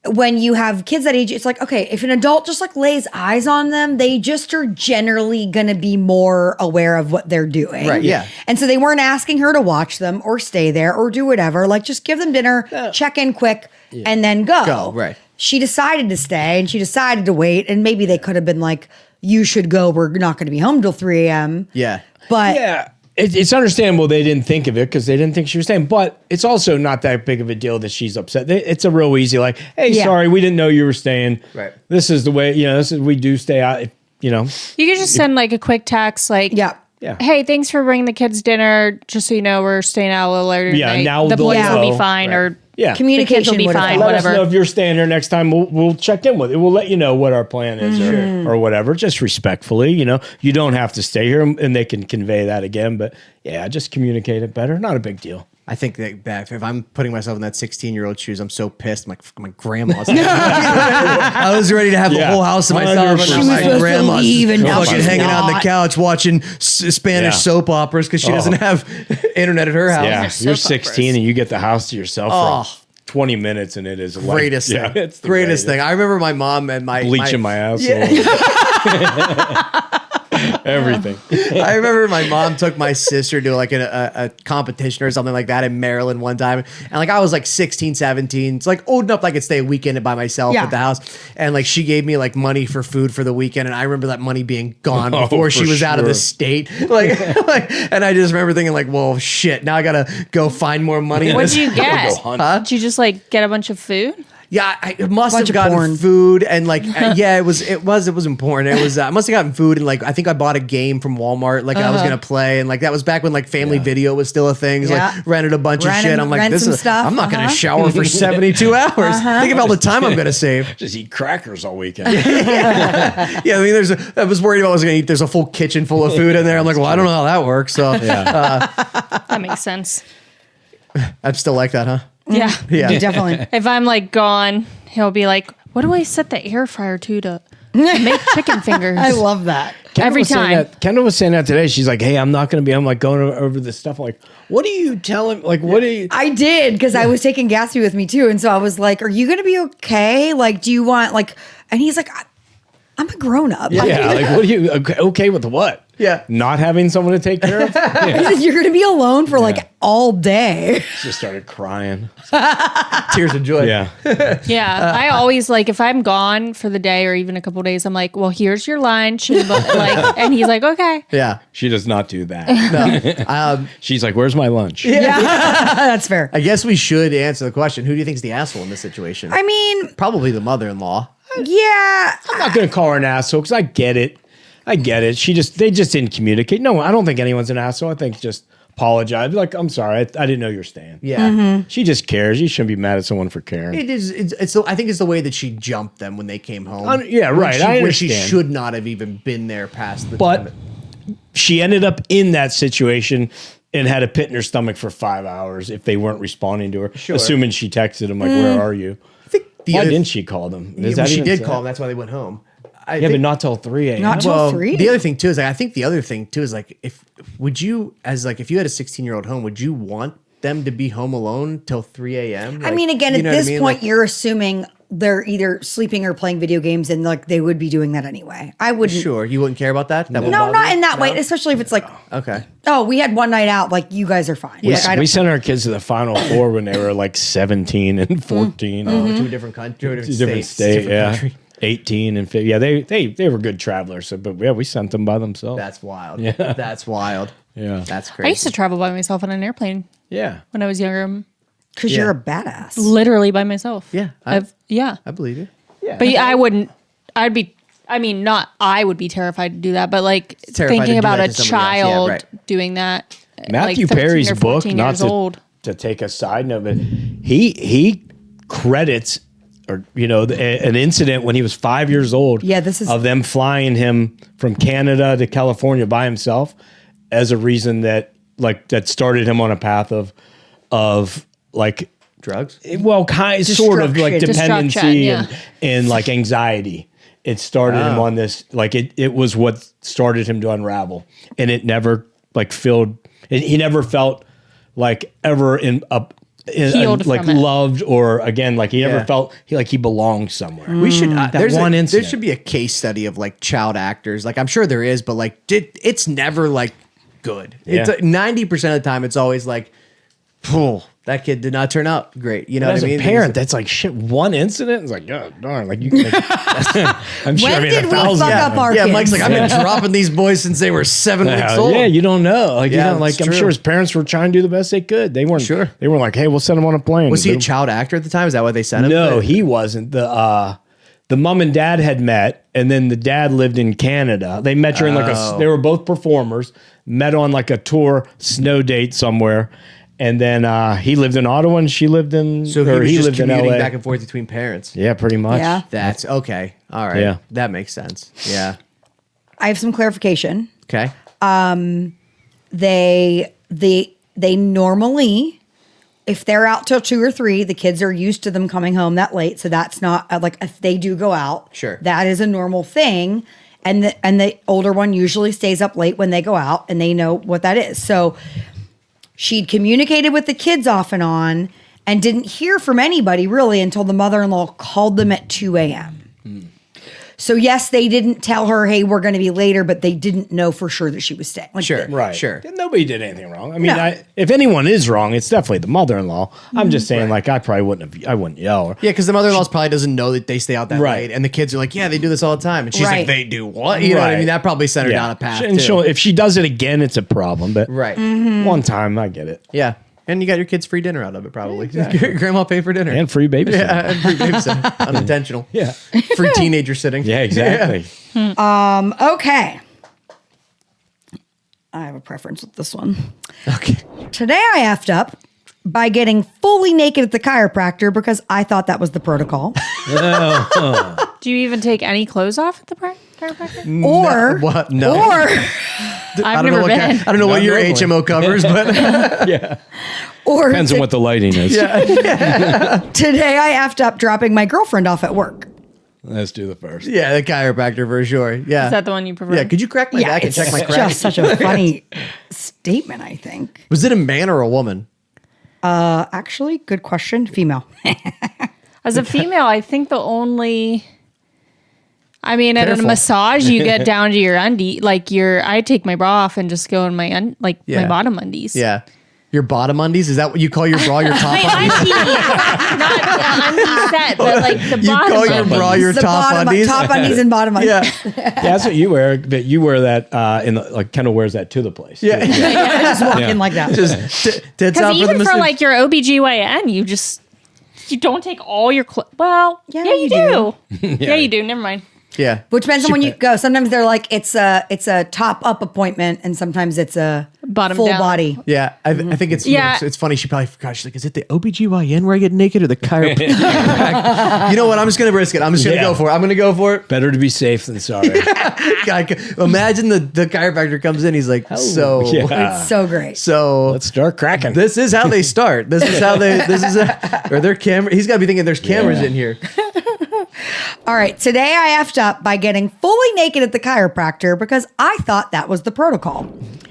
when you have kids that age, it's like, okay, if an adult just like lays eyes on them, they just are generally gonna be more aware of what they're doing. Right, yeah. And so they weren't asking her to watch them or stay there or do whatever. Like just give them dinner, check in quick, and then go. Go, right. She decided to stay and she decided to wait. And maybe they could have been like, you should go. We're not going to be home till 3 a.m. Yeah. But Yeah. It's understandable they didn't think of it because they didn't think she was staying, but it's also not that big of a deal that she's upset. It's a real easy, like, hey, sorry, we didn't know you were staying. Right. This is the way, we do stay out, you know. You could just send like a quick text like, yeah. Yeah. hey, thanks for bringing the kids dinner. Just so you know, we're staying out a little later Yeah, tonight. now the they'll boys will know. be fine or Yeah. the Communication kids will be would have fine, helped. Let us know whatever. if you're staying here next time. We'll check in with it. We'll let you know what our plan is or whatever. Just respectfully, you don't have to stay here, and they can convey that again. But yeah, just communicate it better. Not a big deal. I think that if I'm putting myself in that 16-year-old shoes, I'm so pissed. I'm like, fuck, my grandma's. I was ready to have the Yeah, whole house to myself. 100%. And She was my supposed to grandma's leave and now fucking she's hanging out on the not. couch watching Spanish soap operas because she doesn't have internet at her house. Yeah, Soap you're operas. 16 and you get the house to yourself Oh. for 20 minutes, and it is like, Greatest thing. it's the greatest thing. I remember my mom and my Bleaching my asshole. Everything. I remember my mom took my sister to like a competition or something like that in Maryland one time. And like I was like 16, 17. It's like old enough that I could stay a weekend by myself Yeah. at the house. And like she gave me like money for food for the weekend. And I remember that money being gone Oh, before she for was out of the sure. state. And I just remember thinking like, well, shit, now I got to go find more money. What'd you get? Go hunt. Did you just like get a bunch of food? Yeah, I must Bunch have of gotten porn. food and like yeah, it was important. It was I must have gotten food and like I think I bought a game from Walmart like I was gonna play and like that was back when like Family Video was still a thing. So, Yeah. like rented a bunch of shit. I'm like Rent this some is stuff. I'm not gonna shower for 72 hours. Think of all the time I'm gonna save. Just eat crackers all weekend. Yeah, I mean I was worried about what I was gonna eat. There's a full kitchen full of food in there. I'm like, well, I don't know how that works. So That makes sense. I'm still like that, huh? Yeah. Yeah. Definitely. If I'm like gone, he'll be like, what do I set the air fryer to Make chicken fingers. I love that. Every time. Kendall was saying that today. She's like, hey, I'm not going to be, I'm like going over this stuff. I'm like, what are you telling? Like, what are you? I did because I was taking Gatsby with me too. And so I was like, are you going to be okay? Like, do you want like, and he's like, I'm a grown up. Yeah, like, what are you, okay with what? Yeah. Not having someone to take care of? Yeah. You're going to be alone for like all day. Just started crying. Tears of joy. Yeah. Yeah, I always like if I'm gone for the day or even a couple days, I'm like, well, here's your lunch, and and he's like, okay. Yeah. She does not do that. She's like, where's my lunch? That's fair. I guess we should answer the question. Who do you think's the asshole in this situation? I mean, Probably the mother-in-law. yeah. I'm not going to call her an asshole because I get it. They just didn't communicate. No, I don't think anyone's an asshole. I think just apologize. Like, I'm sorry. I didn't know you're staying. Yeah. She just cares. You shouldn't be mad at someone for caring. It is. I think it's the way that she jumped them when they came home. Yeah, When right. She, I where she understand. should not have even been there past the But time. she ended up in that situation and had a pit in her stomach for 5 hours if they weren't responding to her. Sure. Assuming she texted him, like, where are you? I think Why didn't she call them? Is that she even did said? call them. That's why they went home. Yeah, but not till 3 a.m. Not till 3? The other thing too is like, I think the other thing too is like if you had a 16-year-old home, would you want them to be home alone till 3 a.m.? I mean, again, you at know what I this mean? point, Like, you're assuming they're either sleeping or playing video games, and like they would be doing that anyway. I wouldn't. sure, you wouldn't care about that. That wouldn't No, bother not you? in that way. No? Especially if it's like, Okay. oh, we had one night out. Like you guys are fine. Yeah. Like, I We don't, sent our kids to the Final Four when they were like 17 and 14. To a different country, Different state, yeah. 18 and 50. Yeah, they were good travelers. So, but yeah, we sent them by themselves. That's wild. Yeah. That's wild. Yeah. That's I crazy. used to travel by myself on an airplane Yeah. when I was younger, because Yeah. you're a badass. literally by myself. Yeah, I believe you. but I wouldn't. I'd be. I mean, not. I would be terrified to do that, but like Terrified to thinking do about that a to somebody else. Yeah, child right. doing that. Matthew like 13 Perry's or book, 14 not years old. to take a side note, but he credits or an incident when he was 5 years old. Yeah, this is- of them flying him from Canada to California by himself as a reason that started him on a path of like Drugs? well, sort of like Destruction. dependency Destruction, and like anxiety. It started him on this, like it was what started him to unravel, and it never like filled. He never felt like ever Healed like from it. loved or again like he Yeah. never felt he belonged somewhere. We should. There's one there incident. should be a case study of like child actors. Like I'm sure there is, but like it's never like good. It's Yeah. 90% of the time. It's always like, oh, that kid did not turn out great. You know As what I mean? a parent, that's like shit. One incident is like, God darn, like you. Like, I'm sure. When I mean, did we fuck up our yeah, kids? Mike's like, I've been dropping these boys since they were 7 weeks old. Yeah, you don't know. Like, Yeah, you know, like it's I'm true. sure his parents were trying to do the best they could. They weren't. Sure. They weren't like, hey, we'll send him on a plane. Was he a But- child actor at the time? Is that why they sent him? No, he wasn't. The mom and dad had met, and then the dad lived in Canada. They met during they were both performers, met on like a tour snow date somewhere, and then he lived in Ottawa and she lived in. So or he was just lived in commuting LA. back and forth between parents. Yeah, pretty much. Yeah. That's okay. All right. Yeah. That makes sense. Yeah. I have some clarification. Okay. They normally, if they're out till 2 or 3, the kids are used to them coming home that late. So that's not like if they do go out. Sure. That is a normal thing. And the older one usually stays up late when they go out, and they know what that is. So she'd communicated with the kids off and on and didn't hear from anybody really until the mother-in-law called them at 2 a.m. So yes, they didn't tell her, hey, we're going to be later, but they didn't know for sure that she was staying. Like, Sure. Right. Sure. Nobody did anything wrong. I mean, No. if anyone is wrong, it's definitely the mother-in-law. I'm just saying, like, I probably I wouldn't yell. Yeah, because the mother-in-law probably doesn't know that they stay out that Right. late, and the kids are like, "Yeah, they do this all the time," and she's Right. like, "They do what?" You know what I Right. mean? That probably sent her down a path. And too. if she does it again, it's a problem. But Right. one time, I get it. Yeah, and you got your kids free dinner out of it, probably. Exactly. Grandma paid for dinner. And free babysitting. yeah, and free babysitting, unintentional. Yeah. Free teenager sitting. Yeah, exactly. Okay. I have a preference with this one. Okay. Today I effed up by getting fully naked at the chiropractor because I thought that was the protocol. Do you even take any clothes off at the chiropractor? Or, What? No. or, I've never what been. I don't know what Not your normally. HMO covers, but Yeah. or Depends on what the lighting is. today I effed up dropping my girlfriend off at work. Let's do the first. Yeah, the chiropractor for sure. Yeah. Is that the one you prefer? Yeah, could you crack my back and it's check my crack? just such a funny statement, I think. Was it a man or a woman? Actually, good question. Female. As a female, I think the only... I mean, at a Careful. massage, you get down to your undie, like I take my bra off and just go in my my bottom undies. Yeah. Your bottom undies? Is that what you call your bra, your top My undies? undies, not the undie set, but like the You bottom call your undies. bra your The top bottom, undies? top undies and bottom undies. Yeah. Yeah, that's what you wear, but you wear that in the, like Kendall wears that to the place. Yeah. Just walk in like that. Just tits Because out for the even for massage. like your OBGYN, you don't take all your clothes. Well, Yeah, yeah, you you do. Yeah, you do. Never mind. Yeah. Which depends on when you go. Sometimes they're like it's a top up appointment, and sometimes it's a Bottom full down. body. Yeah, I think it's Yeah. it's funny. She probably forgot. She's like, "Is it the OBGYN where I get naked or the chiropractor?" You know what? I'm just gonna risk it. I'm just gonna Yeah. go for it. I'm gonna go for it. Better to be safe than sorry. Imagine the chiropractor comes in. He's like, "So, Yeah. It's so great. so Let's start cracking. this is how they start. This is how they. This is or their camera. He's got to be thinking there's cameras Yeah. in here. All right, today I effed up by getting fully naked at the chiropractor because I thought that was the protocol.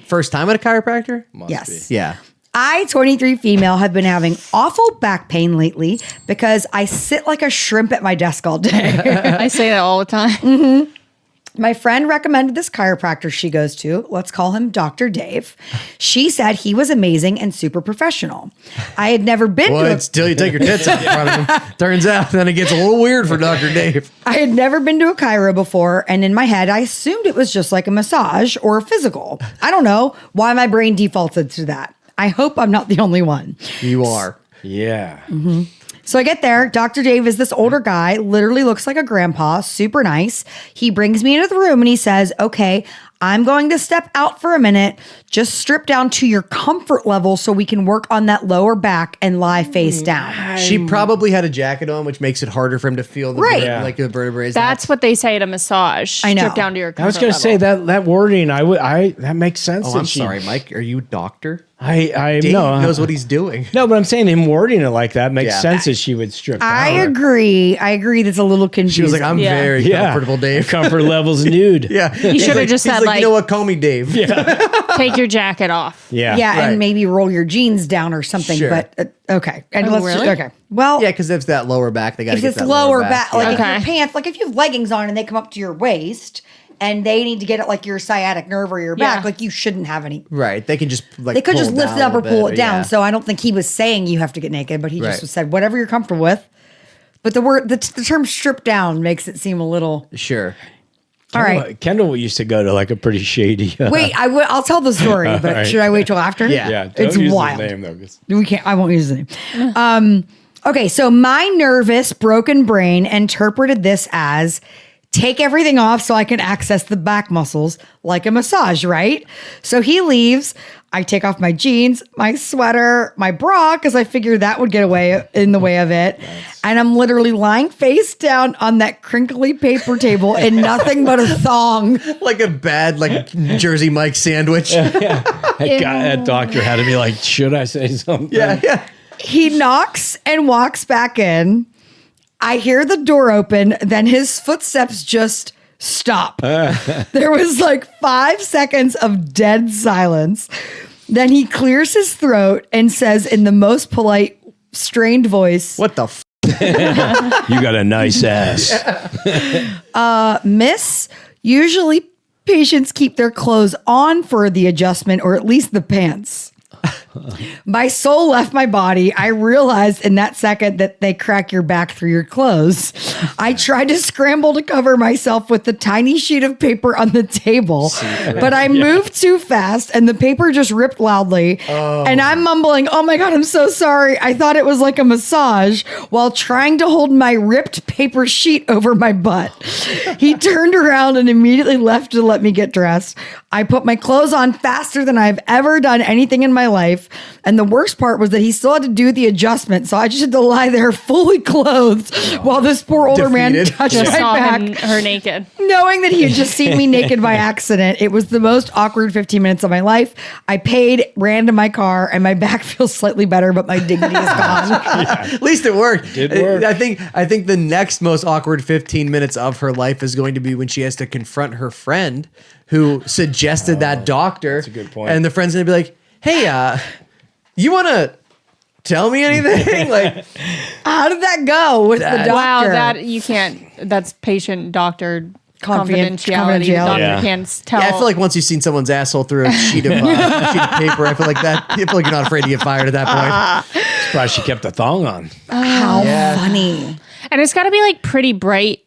First time at a chiropractor? Yes. Yeah. I, 23 female, have been having awful back pain lately because I sit like a shrimp at my desk all day. I say that all the time. My friend recommended this chiropractor she goes to. Let's call him Dr. Dave. She said he was amazing and super professional. I had never been Well, to it's till you take your tits out in front of him. Turns out, then it gets a little weird for Dr. Dave. I had never been to a chiro before, and in my head, I assumed it was just like a massage or a physical. I don't know why my brain defaulted to that. I hope I'm not the only one. You are. Yeah. So I get there. Dr. Dave is this older guy, literally looks like a grandpa, super nice. He brings me into the room and he says, "Okay, I'm going to step out for a minute. Just strip down to your comfort level so we can work on that lower back and lie face down." She probably had a jacket on, which makes it harder for him to feel the Right. Yeah. like the vertebrae. That's what they say at a massage. I know. Strip down to your I was comfort going to say level. that wording. That makes sense. Oh, that I'm she- sorry, Mike. Are you a doctor? I Dave no, knows what he's doing. No, but I'm saying him wording it like that makes Yeah. sense that she would strip down. I agree. I agree. That's a little confusing. She was like, "I'm Yeah. very comfortable, Dave." Comfort levels nude. Yeah, You should have just he's said, "You like- know what? Call me Dave." Take your jacket off. Yeah. yeah, Right. and maybe roll your jeans down or something. Sure. But okay, and Oh, let's really? okay. Well, Yeah, because if it's that lower back, they got to if get it's that lower back, like if Okay. your pants, like if you have leggings on and they come up to your waist, and they need to get it like your sciatic nerve or your back, Yeah. like you shouldn't have any. right. They can just like They could pull just lift down it up a or pull bit, it down. yeah. So I don't think he was saying you have to get naked, but he Right. just said whatever you're comfortable with. But the term strip down makes it seem a little. Sure. All right. Kendall used to go to like a pretty shady. Wait, I'll tell the story, but right. should I wait till after? Yeah. Yeah. Don't It's use wild. His name though. 'Cause- We can't. I won't use the name. Okay, so my nervous, broken brain interpreted this as take everything off so I can access the back muscles like a massage, right? So he leaves. I take off my jeans, my sweater, my bra, because I figured that would get away in the way of it. And I'm literally lying face down on that crinkly paper table in nothing but a thong. Like a bad like Jersey Mike sandwich. that doctor had to be like, should I say something? Yeah. He knocks and walks back in. I hear the door open, then his footsteps just stop. There was like 5 seconds of dead silence. Then he clears his throat and says in the most polite, strained voice, What the f? You got a nice ass. "Miss, usually patients keep their clothes on for the adjustment or at least the pants." My soul left my body. I realized in that second that they crack your back through your clothes. I tried to scramble to cover myself with the tiny sheet of paper on the table, but I moved too fast and the paper just ripped loudly. And I'm mumbling, "Oh my God, I'm so sorry. I thought it was like a massage," while trying to hold my ripped paper sheet over my butt. He turned around and immediately left to let me get dressed. I put my clothes on faster than I've ever done anything in my life. And the worst part was that he still had to do the adjustment. So I just had to lie there fully clothed while this poor older man Defeated. touched Just my saw back. her naked. Knowing that he had just seen me naked by accident. It was the most awkward 15 minutes of my life. I paid, ran to my car, and my back feels slightly better, but my dignity is gone. At least it worked. Did work. I think the next most awkward 15 minutes of her life is going to be when she has to confront her friend who suggested that doctor. that's a good point. And the friend's gonna be like, "Hey, you want to tell me anything?" Like, How did that go with the doctor? Wow, that you can't. That's patient doctor confidentiality. Doctor Yeah. can't tell. yeah, I feel like once you've seen someone's asshole through a sheet of paper, I feel like you're not afraid to get fired at that point. Surprised she kept the thong on. How Yeah. funny. and it's got to be like pretty bright.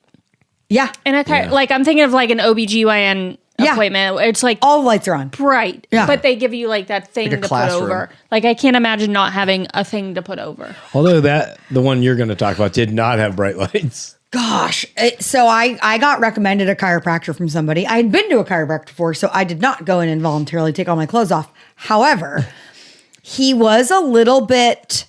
Yeah. And I kind like I'm thinking of like an OBGYN Yeah. appointment. It's like All the lights are on. bright, Yeah. but they give you like that thing Like a to put classroom. over. Like I can't imagine not having a thing to put over. Although the one you're going to talk about did not have bright lights. Gosh. So I got recommended a chiropractor from somebody. I had been to a chiropractor before, so I did not go in and voluntarily take all my clothes off. However, he was a little bit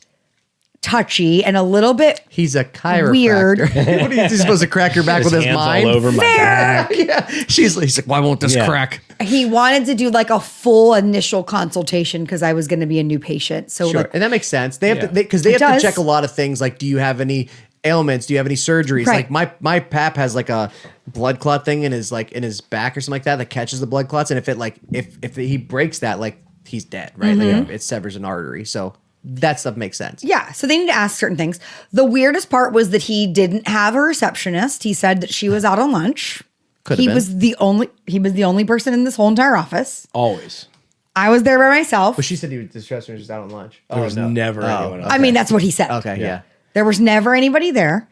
touchy and a little bit He's a chiropractor. Weird. What is he supposed to crack your back with his hands mind? all over my back. Yeah. He's like, "Why won't this Yeah. crack?" he wanted to do like a full initial consultation because I was going to be a new patient. So Sure, like, and that makes sense. They have Yeah. to because they It have does. to check a lot of things. Like, do you have any ailments? Do you have any surgeries? Right. Like my pap has like a blood clot thing in his back or something like that catches the blood clots, and if he breaks that, like he's dead, right? Like it severs an artery. So that stuff makes sense. yeah, so they need to ask certain things. The weirdest part was that he didn't have a receptionist. He said that she was out on lunch. Could've He been. was the only person in this whole entire office. Always. I was there by myself. But she said the receptionist was just out on lunch. There was never anyone else. I mean, that's what he said. Okay, yeah. There was never anybody there.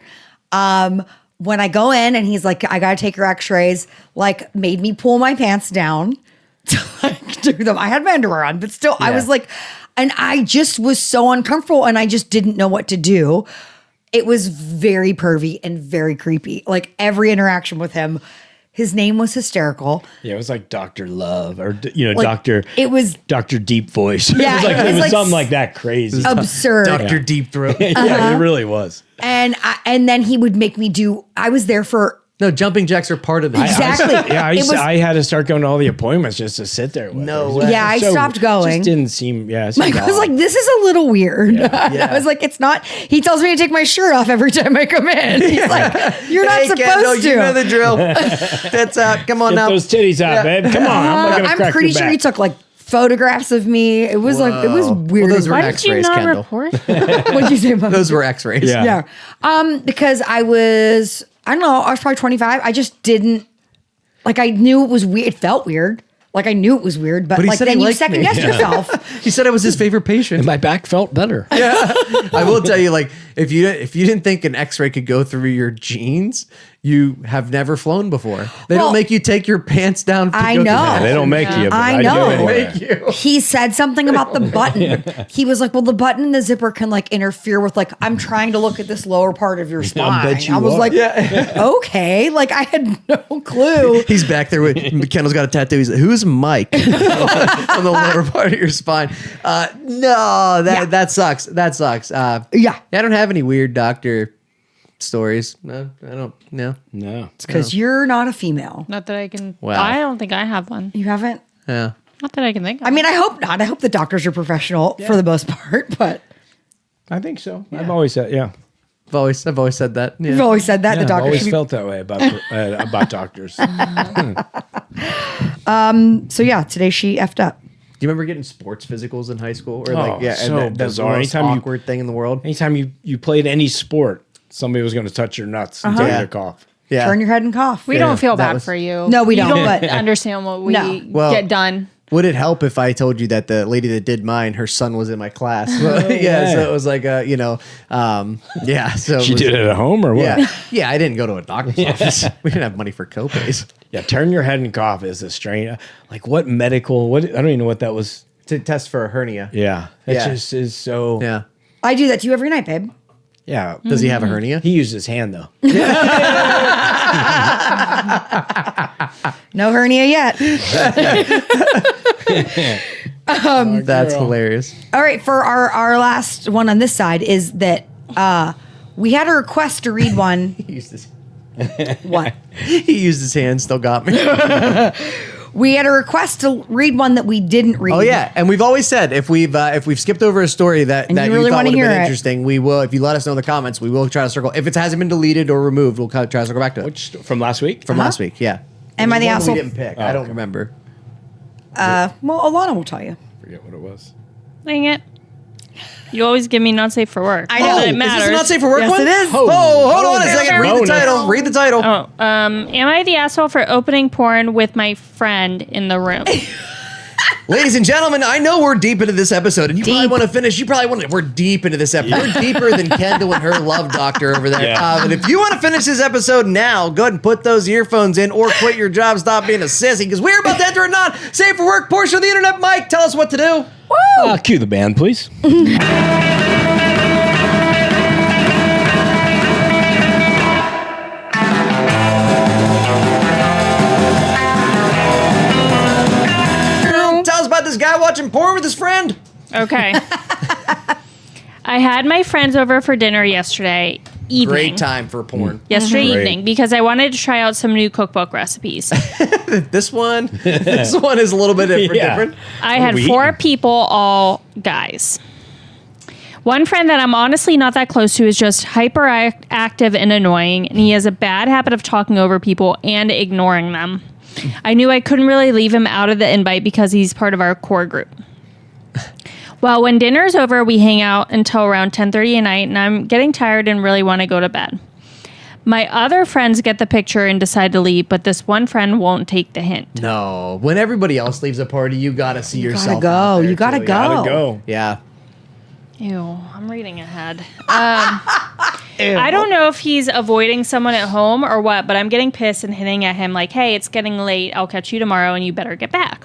When I go in and he's like, I got to take your x-rays, like made me pull my pants down to like do them. I had my underwear on, but still I Yeah. was like, and I just was so uncomfortable and I just didn't know what to do. It was very pervy and very creepy. Like every interaction with him, his name was hysterical. Yeah, it was like Dr. Love or, Like, Dr. it was Dr. Deep Voice. Yeah, it was like something like that crazy. absurd. Dr. Deep Throat. Yeah, it really was. And then he would make me do, I was there for, No, jumping jacks are part of the Exactly. I It was- I had to start going to all the appointments just to sit there with No her. way. Yeah, I stopped going. Just didn't seem, yeah. it Mike seemed was odd. like, this is a little weird. Yeah. I was like, it's not. He tells me to take my shirt off every time I come in. He's like, you're not Hey, supposed Kendall, to. you know the drill. That's come on Get now. those titties out, babe. Come on. I'm not going to I'm crack pretty your sure back. he took like photographs of me. It was like, it was Whoa. weird. Well, those were Why did you X-rays, not Kendall. report? What'd you say about Those were X-rays. Yeah. Yeah. Because I don't know, I was probably 25. I just didn't, like, I knew it was weird. It felt weird. Like, I knew it was weird, but But he like, said then he you liked second me. guess Yeah. yourself. He said I was his favorite patient. And my back felt better. I will tell you, like, if you didn't think an X-ray could go through your jeans, you have never flown before. They Well, don't make you take your pants down. To I go through know. that. They don't make you. But I I'd know. go anywhere. Thank you. He said something about the button. He was like, well, the button in the zipper can like interfere with like, I'm trying to look at this lower part of your spine. bet you I was are. like, okay. Like I had no clue. He's back there with Kendall's got a tattoo. He's like, "Who's Mike?" on the lower part of your spine. No, that sucks. That sucks. Yeah. I don't have any weird doctor stories. No, I don't. No. No. Because you're not a female. Not that I can. Wow. I don't think I have one. You haven't? Yeah. Not that I can think of. I mean, I hope not. I hope the doctors are professional for the most part, but I think so. I've always said, yeah. I've always said that. Yeah. you've always said that. Yeah, the I've doctors always should be. felt that way about doctors. So yeah, today she effed up. Do you remember getting sports physicals in high school? Or Oh, so the bizarre. most Anytime you- awkward thing in the world. Anytime you played any sport, somebody was going to touch your nuts and tell you Yeah. to cough. Yeah. Turn your head and cough. we don't feel that bad was- for you. No, we You don't, but- understand what we No. Well- get done. Would it help if I told you that the lady that did mine, her son was in my class? Yeah, way. so it was like yeah. So She it was, did it at home or what? yeah. I didn't go to a doctor's office. We didn't have money for copays Yeah, turn your head and cough is a strain. Like what medical? What I don't even know what that was. to test for a hernia. Yeah, it Yeah. just is so. Yeah. I do that to you every night, babe. Yeah. Does he have a hernia? He used his hand though. No hernia yet. That's hilarious. All right, for our last one on this side is that we had a request to read one. He used his, What? he used his hand, still got me. We had a request to read one that we didn't read. Oh yeah, and we've always said if we've skipped over a story that And you you really thought wanna would have hear been it. interesting, we will. If you let us know in the comments, we will try to circle. If it hasn't been deleted or removed, we'll try to circle back to it. Which from last week? From last week, yeah. Am I the There's one asshole? we didn't pick? I don't remember. Well, Alana will tell you. Forget what it was. Dang it. You always give me not safe for work. I know. Not that it Is matters. this a not safe for work Yes, one? it is. Oh, hold on a second. Read the Bonus. title. Read the title. Oh, am I the asshole for opening porn with my friend in the room? Ladies and gentlemen, I know we're deep into this episode, and you probably want to finish. You probably want to. We're deep into this episode. We're deeper than Kendall and her love doctor over there. Yeah. And if you want to finish this episode now, go ahead and put those earphones in, or quit your job. Stop being a sissy, because we're about to enter a not safe for work portion of the internet. Mike, tell us what to do. Cue the band, please. Tell us about this guy watching porn with his friend. Okay. I had my friends over for dinner yesterday evening. Great time for porn. Yesterday Great. evening because I wanted to try out some new cookbook recipes. This one is a little bit different. I had we 4 eating? people, all guys. One friend that I'm honestly not that close to is just hyperactive and annoying, and he has a bad habit of talking over people and ignoring them. I knew I couldn't really leave him out of the invite because he's part of our core group. Well, when dinner's over, we hang out until around 10:30 at night, and I'm getting tired and really want to go to bed. My other friends get the picture and decide to leave, but this one friend won't take the hint. No, when everybody else leaves a party, you gotta see yourself. Gotta go. out there, You gotta too. go. Gotta go. Yeah. Ew, I'm reading ahead. I don't know if he's avoiding someone at home or what, but I'm getting pissed and hitting at him like, hey, it's getting late. I'll catch you tomorrow and you better get back.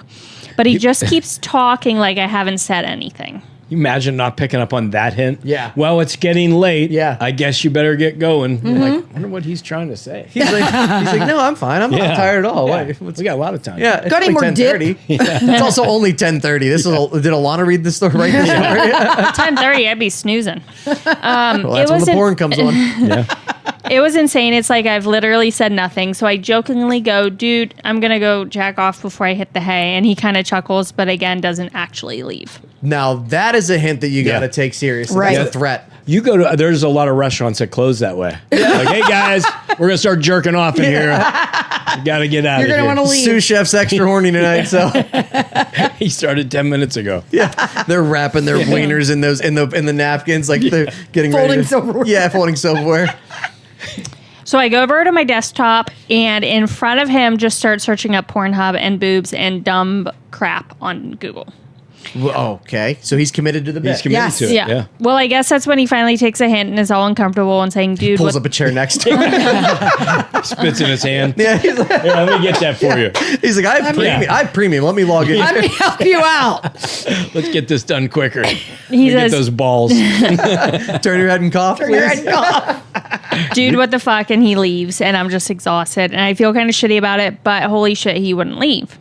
But he just keeps talking like I haven't said anything. You imagine not picking up on that hint? Yeah. Well, it's getting late. Yeah. I guess you better get going. You're like, I wonder what he's trying to say. He's like, no, I'm fine. I'm Yeah. not tired at all. Yeah. Why? We got a lot of time. Yeah, it's Got any only more dip? 10:30. It's also only 10:30. This is did Alana read this story? Right? This story? 10:30, I'd be snoozing. Well, that's when the porn comes on. Yeah. It was insane. It's like I've literally said nothing. So I jokingly go, dude, I'm going to go jack off before I hit the hay. And he kind of chuckles, but again, doesn't actually leave. Now that is a hint that you got to Yeah. take seriously. Right. That's a threat. You go to, there's a lot of restaurants that close that way. Like, hey guys, we're going to start jerking off in here. You got to get out You're of gonna here. want to leave. Sous chef's extra horny tonight, so He started 10 minutes ago. yeah, they're wrapping their wieners in those in the napkins, like they're getting Folding ready to, silverware. Yeah, folding silverware. So I go over to my desktop and in front of him just start searching up Pornhub and boobs and dumb crap on Google. Well, okay, so he's committed to the bit. He's committed Yes. to it. Yeah. Yeah. Well, I guess that's when he finally takes a hint and is all uncomfortable and saying, dude, Pulls what? up a chair next to him. Spits in his hand. Yeah, he's like, Here, let me get that for you. he's like, I have premium. Yeah. I have premium. Let me log in. Let me help you out. Let's get this done quicker. He Get says, those balls. Turn your head and cough. Turn your please. head and cough. dude, what the fuck? And he leaves and I'm just exhausted and I feel kind of shitty about it, but holy shit, he wouldn't leave.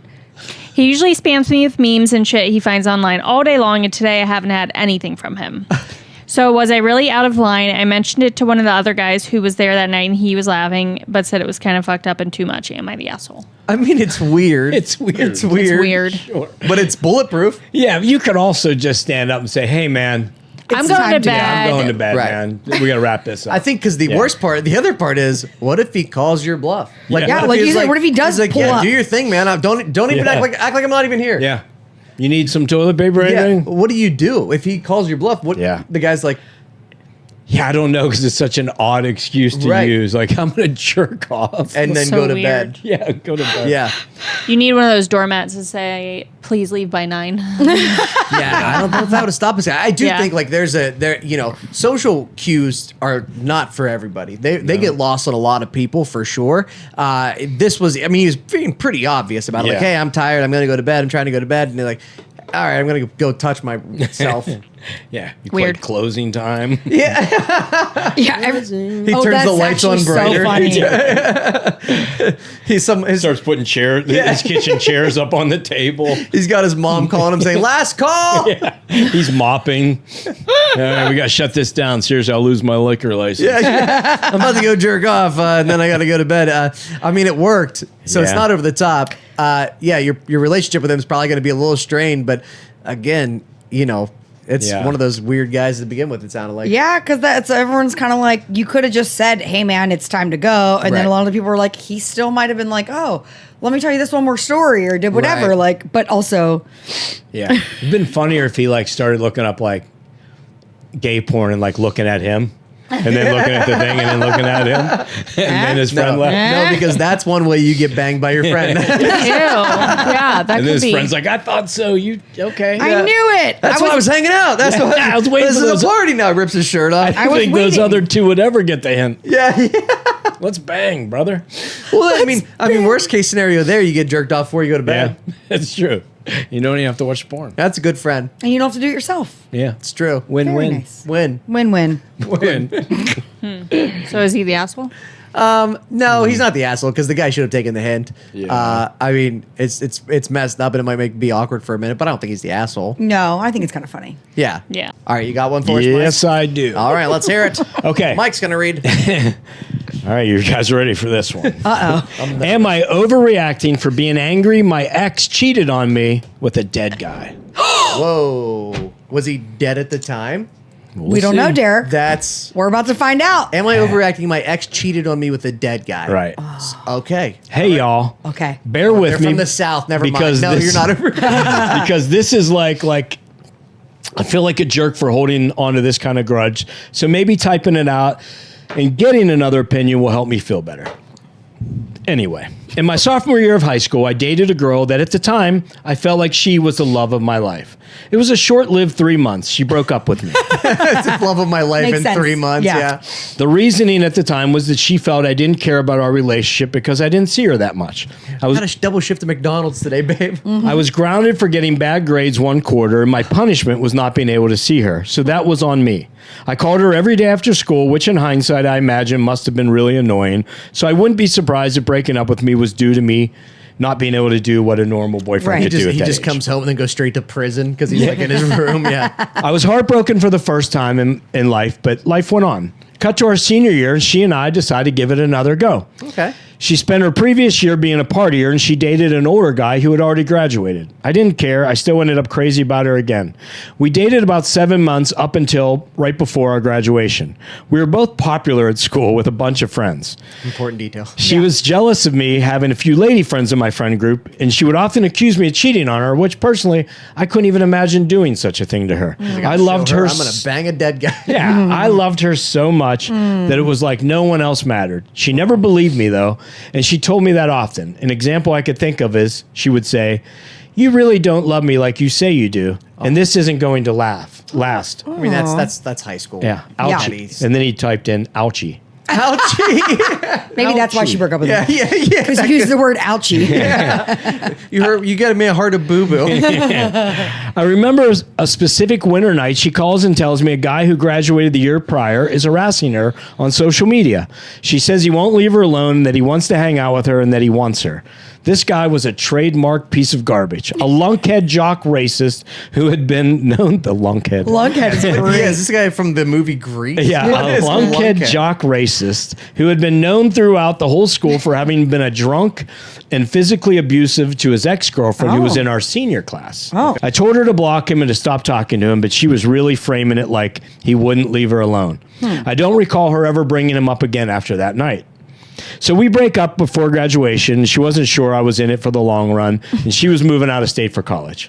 He usually spams me with memes and shit he finds online all day long, and today I haven't had anything from him. So was I really out of line? I mentioned it to one of the other guys who was there that night, and he was laughing, but said it was kind of fucked up and too much. Am I the asshole? I mean, it's weird. It's weird. It's weird. It's weird. But it's bulletproof. Yeah, you could also just stand up and say, hey, man, I'm It's going time to to go. bed. I'm going to bed, Right. man. We got to wrap this up. I think because the Yeah. worst part, the other part is, what if he calls your bluff? Like, Yeah, what if like he's you said, what if he does he's like, pull yeah, up? do your thing, man. Don't even Yeah. act like I'm not even here. Yeah. You need some toilet paper or Yeah. anything? What do you do if he calls your bluff? What? Yeah. The guy's like, Yeah, I don't know because it's such an odd excuse to Right. use. Like, I'm going to jerk off. and then So go to weird. bed. yeah, go to bed. Yeah. You need one of those doormats to say, please leave by 9. Yeah, I don't know if that would stop us. I do Yeah. think like social cues are not for everybody. They get lost on a lot of people for sure. This was, I mean, he was being pretty obvious about it. Like, Yeah. hey, I'm tired. I'm gonna go to bed. I'm trying to go to bed. And they're like, all right, I'm gonna go touch myself. Yeah. You Weird. played closing time. Yeah. He turns that's the lights on actually brighter. So funny. He Starts putting his kitchen chairs up on the table. he's got his mom calling him saying, "Last call." Yeah. He's mopping. All right, we got to shut this down. Seriously, I'll lose my liquor license. Yeah. I'm about to go jerk off, and then I got to go to bed. I mean, it worked, so it's Yeah. not over the top. Yeah, your relationship with him is probably going to be a little strained, but again, it's Yeah. one of those weird guys to begin with. It sounded like. Yeah, because everyone's kind of like, you could have just said, "Hey, man, it's time to go," and then Right. a lot of people were like, he still might have been like, "Oh, let me tell you this one more story," or did whatever. Right. Like, but also, Yeah. It'd been funnier if he started looking up gay porn and looking at him. And then looking at the thing and then looking at him. And then his friend left. No, because that's one way you get banged by your friend. Ew. Yeah, that And then could his be. friend's like, I thought so. You okay? I knew it. That's why I was hanging out. That's why I was waiting This for is those- a party now. Rips his shirt off. I was think those waiting. other two would ever get the hint. Yeah. Let's bang, brother. Well, I mean, worst case scenario there, you get jerked off before you go to Yeah, bed. that's true. You don't even have to watch porn. That's a good friend. And you don't have to do it yourself. Yeah. It's true. Very Win-win. nice. Win. Win-win. Win. So is he the asshole? No, he's not the asshole because the guy should have taken the hint. Yeah. I mean, it's messed up and it might be awkward for a minute, but I don't think he's the asshole. No, I think it's kind of funny. Yeah. Yeah. All right, you got one for us, Yes, Mike? I do. All right, let's hear it. Okay. Mike's gonna read. All right, you guys ready for this one? Am I overreacting for being angry my ex cheated on me with a dead guy? Whoa. Was he dead at the time? We don't know, Derek. That's. We're about to find out. Am I overreacting? My ex cheated on me with a dead guy. Right. Okay. Hey, y'all. Okay. Bear with They're me. from the South. Never because mind. No, this- you're not over. because this is like I feel like a jerk for holding onto this kind of grudge. So maybe typing it out and getting another opinion will help me feel better. Anyway, in my sophomore year of high school, I dated a girl that at the time I felt like she was the love of my life. It was a short-lived 3 months. She broke up with me. It's the love of my life Makes in sense. 3 months. Yeah. Yeah. The reasoning at the time was that she felt I didn't care about our relationship because I didn't see her that much. I was Got to double shift to McDonald's today, babe. I was grounded for getting bad grades one quarter, and my punishment was not being able to see her. So that was on me. I called her every day after school, which in hindsight I imagine must have been really annoying. So I wouldn't be surprised if breaking up with me was due to me not being able to do what a normal boyfriend Right. could He do at that just age. comes home and then goes straight to prison because he's like in his room. Yeah. I was heartbroken for the first time in life, but life went on. Cut to our senior year, she and I decided to give it another go. Okay. She spent her previous year being a partier, and she dated an older guy who had already graduated. I didn't care. I still ended up crazy about her again. We dated about 7 months up until right before our graduation. We were both popular at school with a bunch of friends. Important detail. She was jealous of me having a few lady friends in my friend group, and she would often accuse me of cheating on her, which personally, I couldn't even imagine doing such a thing to her. I loved her. I'm gonna bang a dead guy. Yeah, I loved her so much that it was like no one else mattered. She never believed me, though, and she told me that often. An example I could think of is she would say, "You really don't love me like you say you do, and this isn't going to last." I mean, that's high school. Yeah, ouchie. Yeah. And then he typed in, ouchie. Ouchie. Maybe that's why she broke up with yeah, him. yeah, yeah. Because you used the word ouchie. You got me a heart of boo boo. I remember a specific winter night. She calls and tells me a guy who graduated the year prior is harassing her on social media. She says he won't leave her alone, that he wants to hang out with her, and that he wants her. This guy was a trademark piece of garbage, a lunkhead jock racist who had been known, the lunkhead. Lunkhead is great. Yeah, is this guy from the movie Grease? Yeah, What a is lunkhead jock racist who had been known throughout the whole school for having been a drunk and physically abusive to his ex-girlfriend who was in our senior class. Oh. I told her to block him and to stop talking to him, but she was really framing it like he wouldn't leave her alone. I don't recall her ever bringing him up again after that night. So we break up before graduation. She wasn't sure I was in it for the long run, and she was moving out of state for college.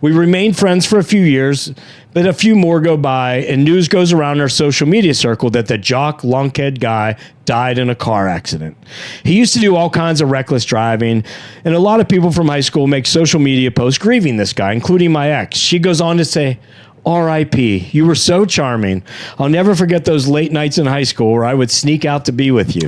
We remained friends for a few years, but a few more go by, and news goes around our social media circle that the jock lunkhead guy died in a car accident. He used to do all kinds of reckless driving, and a lot of people from high school make social media posts grieving this guy, including my ex. She goes on to say, R.I.P. You were so charming. I'll never forget those late nights in high school where I would sneak out to be with you.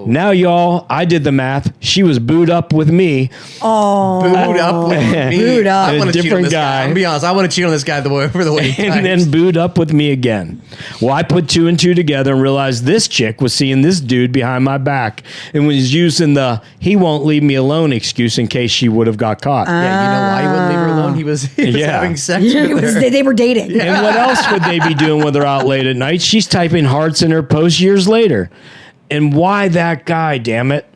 Now, y'all, I did the math. She was booed up with me. Booed up with me. Booed up. I A want to cheat on different this guy. guy. I'm gonna be honest. I want to cheat on this guy for the way he And then booed up with me again. Well, I put 2 and 2 together and realized this chick was seeing this dude behind my back and was using the "he won't leave me alone" excuse in case she would have got caught. Yeah, you know why he wouldn't leave her alone? He was Yeah. having sex with her. They were dating. And what else would they be doing with her out late at night? She's typing hearts in her post years later. And why that guy, damn it?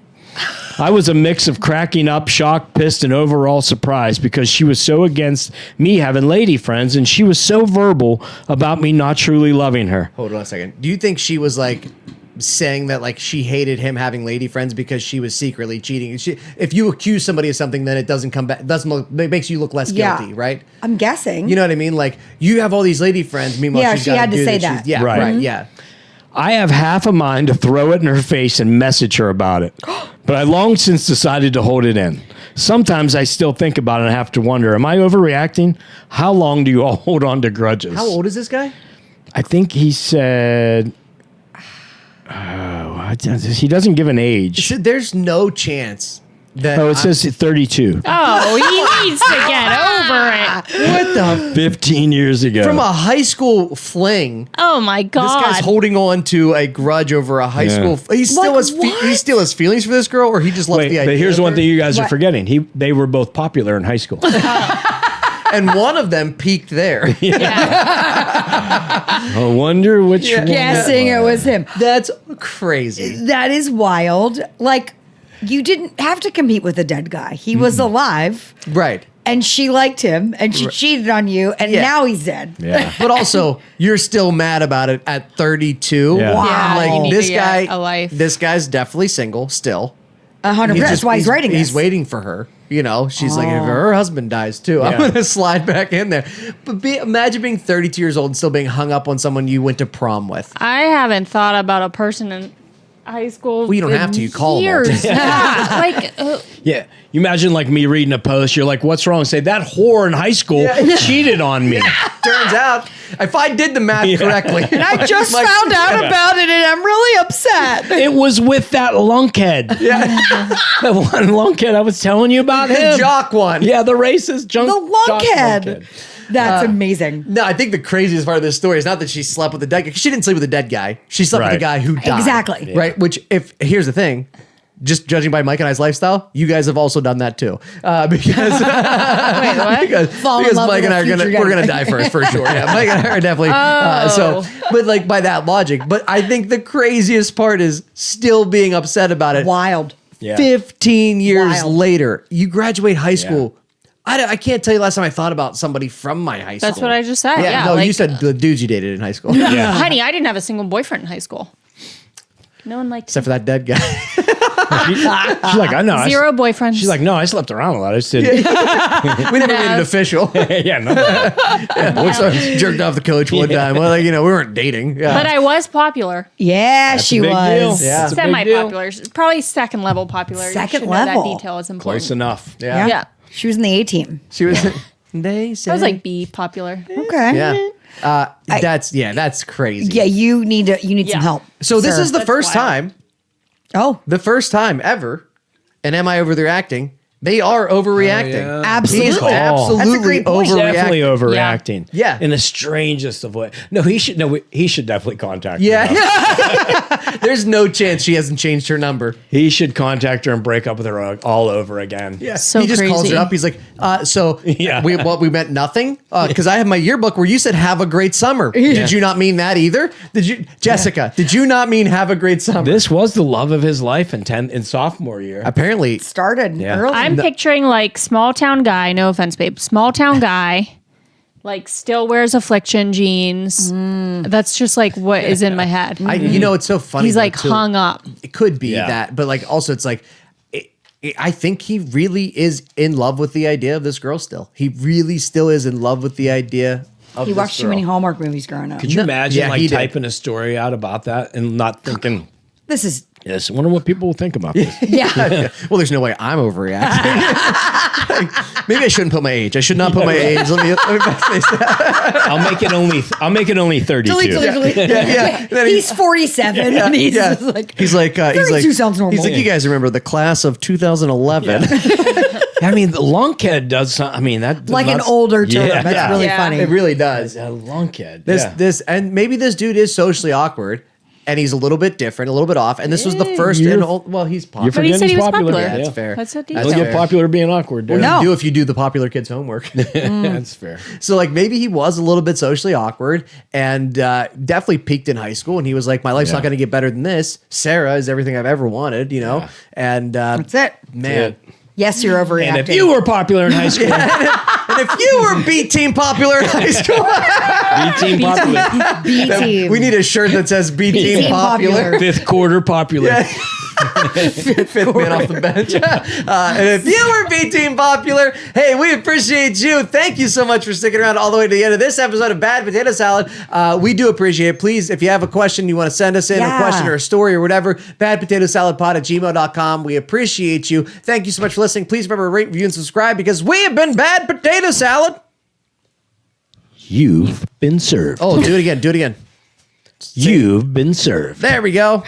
I was a mix of cracking up, shocked, pissed, and overall surprised because she was so against me having lady friends and she was so verbal about me not truly loving her. Hold on a second. Do you think she was like saying that like she hated him having lady friends because she was secretly cheating? If you accuse somebody of something, then it doesn't come back. It makes you look less guilty, right? I'm guessing. You know what I mean? Like you have all these lady friends. Meanwhile, Yeah, she's she gotta had to do say she's- that. Yeah, Right. right. Yeah. I have half a mind to throw it in her face and message her about it, but I long since decided to hold it in. Sometimes I still think about it and have to wonder, am I overreacting? How long do you all hold on to grudges? How old is this guy? I think he said, he doesn't give an age. So there's no chance that. Oh, it says 32. Oh, he needs to get over it. What the? 15 years ago. From a high school fling. Oh my This God. guy's holding on to a grudge over a high Yeah. school. He still has. He still has feelings for this girl, or he just loves Wait, the idea. but here's of one her? thing you guys are What? forgetting. They were both popular in high school. And one of them peaked there. I wonder which one. Guessing it was him. That's crazy. That is wild. Like, you didn't have to compete with a dead guy. He was alive, Right. and she liked him, and she cheated on you, and Yeah. now he's dead. Yeah. But also, you're still mad about it at 32. Yeah. Wow. Yeah, you Like need this to get guy, a life. this guy's definitely single still. 100%. That's why he's writing He's this. waiting for her. You know, she's like, if her husband dies too, I'm Yeah. gonna slide back in there. But imagine being 32 years old and still being hung up on someone you went to prom with. I haven't thought about a person in high school. Well, you don't in have to. You call 'em all years. Yeah. Like, Yeah. You imagine like me reading a post. You're like, what's wrong? Say that whore in high school cheated on me. Turns out, if I did the math correctly, And I just Like- found out about it, and I'm really upset. It was with that lunkhead. yeah, That one lunkhead I was telling you about the him. jock one. Yeah, the racist junk. The jock lunkhead. That's amazing. No, I think the craziest part of this story is not that she slept with the dead guy. 'Cause she didn't sleep with the dead guy. She slept with the Right. guy who died. Exactly. Right. Which, if here's the thing, just judging by Mike and I's lifestyle, you guys have also done that too. Because wait, what? Fall in because love Mike with and a I are gonna future we're gonna guy. die first for sure. Yeah, Mike and I are definitely. So, but like by that logic, but I think the craziest part is still being upset about it. Wild. Yeah. 15 years Wild. later, you graduate high school. I can't tell you last time I thought about somebody from my high school. that's what I just said. Yeah. no, like, you said the dudes you dated in high school. Yeah. honey, I didn't have a single boyfriend in high school. No one liked Except for that dead guy. She's like, I know. zero boyfriends. She's like, no, I slept around a lot. I just did. We never made it No. official. Yeah, no. So I jerked off the coach one time. Well, like, we weren't dating. Yeah. but I was popular. Yeah, That's she a big was. deal. Yeah. That's a big Semi deal. popular. Probably second level popular. You Second should know level. That detail is important. Close enough. yeah. Yeah. She was in the A team. She was. They said. I was like B popular. Okay. Yeah. That's crazy. Yeah, you need some Yeah. help. So this sir. is the first wild. time, Oh, the first time ever, and am I overreacting? They are overreacting. yeah. absolutely. He's That's a absolutely great point. Definitely overreacting. overreacting. Yeah. In the strangest of ways. No, he should definitely contact her. Yeah. There's no chance she hasn't changed her number. He should contact her and break up with her all over again. Yeah. So he just calls crazy. her up. He's like, so Yeah. we meant nothing? Because I have my yearbook where you said have a great summer. Did you not mean that either? Did you, Jessica, did you not mean have a great summer? This was the love of his life in sophomore year. Apparently. Started Yeah. early. I'm picturing like small town guy, no offense, babe, small town guy, like still wears affliction jeans. That's just like what is in my head. It's so funny. He's though, like too. hung up. It could be Yeah. that, but like also it's like, I think he really is in love with the idea of this girl still. He really still is in love with the idea of he this watched too girl. many Hallmark movies growing up. Could you imagine Yeah, he did. typing a story out about that and not thinking, This is Yes, I wonder what people will think about this. Yeah. Well, there's no way I'm overreacting. Maybe I shouldn't put my age. I should not put my age. Let me face that. I'll make it only 32. Delete. Yeah. Then He's 47 and he's just like, he's like 32 sounds normal. He's like, you guys remember the class of 2011? I mean, the lunkhead does. I mean, that like an older term. Yeah. That's really Yeah. funny. It really does. A lunkhead. This and maybe this dude is socially awkward. And he's a little bit different, a little bit off. And this was the first. You're- Well, he's You're popular. But he forgetting said he he's was popular. popular. Yeah, that's fair. That's a That's detail. He'll get fair. popular being awkward. What Yeah. do you do if you do the popular kid's homework? That's fair. So like maybe he was a little bit socially awkward and definitely peaked in high school. And he was like, my life's not Yeah. going to get better than this. Sarah is everything I've ever wanted, you know? Yeah. And That's it. man. Yes, you're overreacting. And if you were popular in high school, And if you were B team popular in high school, B-team popular, B team. we need a shirt that says B team team popular. popular. 5th quarter popular. Fifth man off the bench. And if you were B Team Popular, hey, we appreciate you. Thank you so much for sticking around all the way to the end of this episode of Bad Potato Salad. We do appreciate it. Please, if you have a question you want to send us in, a question or a story or whatever, badpotatosaladpod@gmail.com. We appreciate you. Thank you so much for listening. Please remember to rate, review, and subscribe because we have been Bad Potato Salad. You've been served. Oh, do it again. Do it again. You've been served. There we go.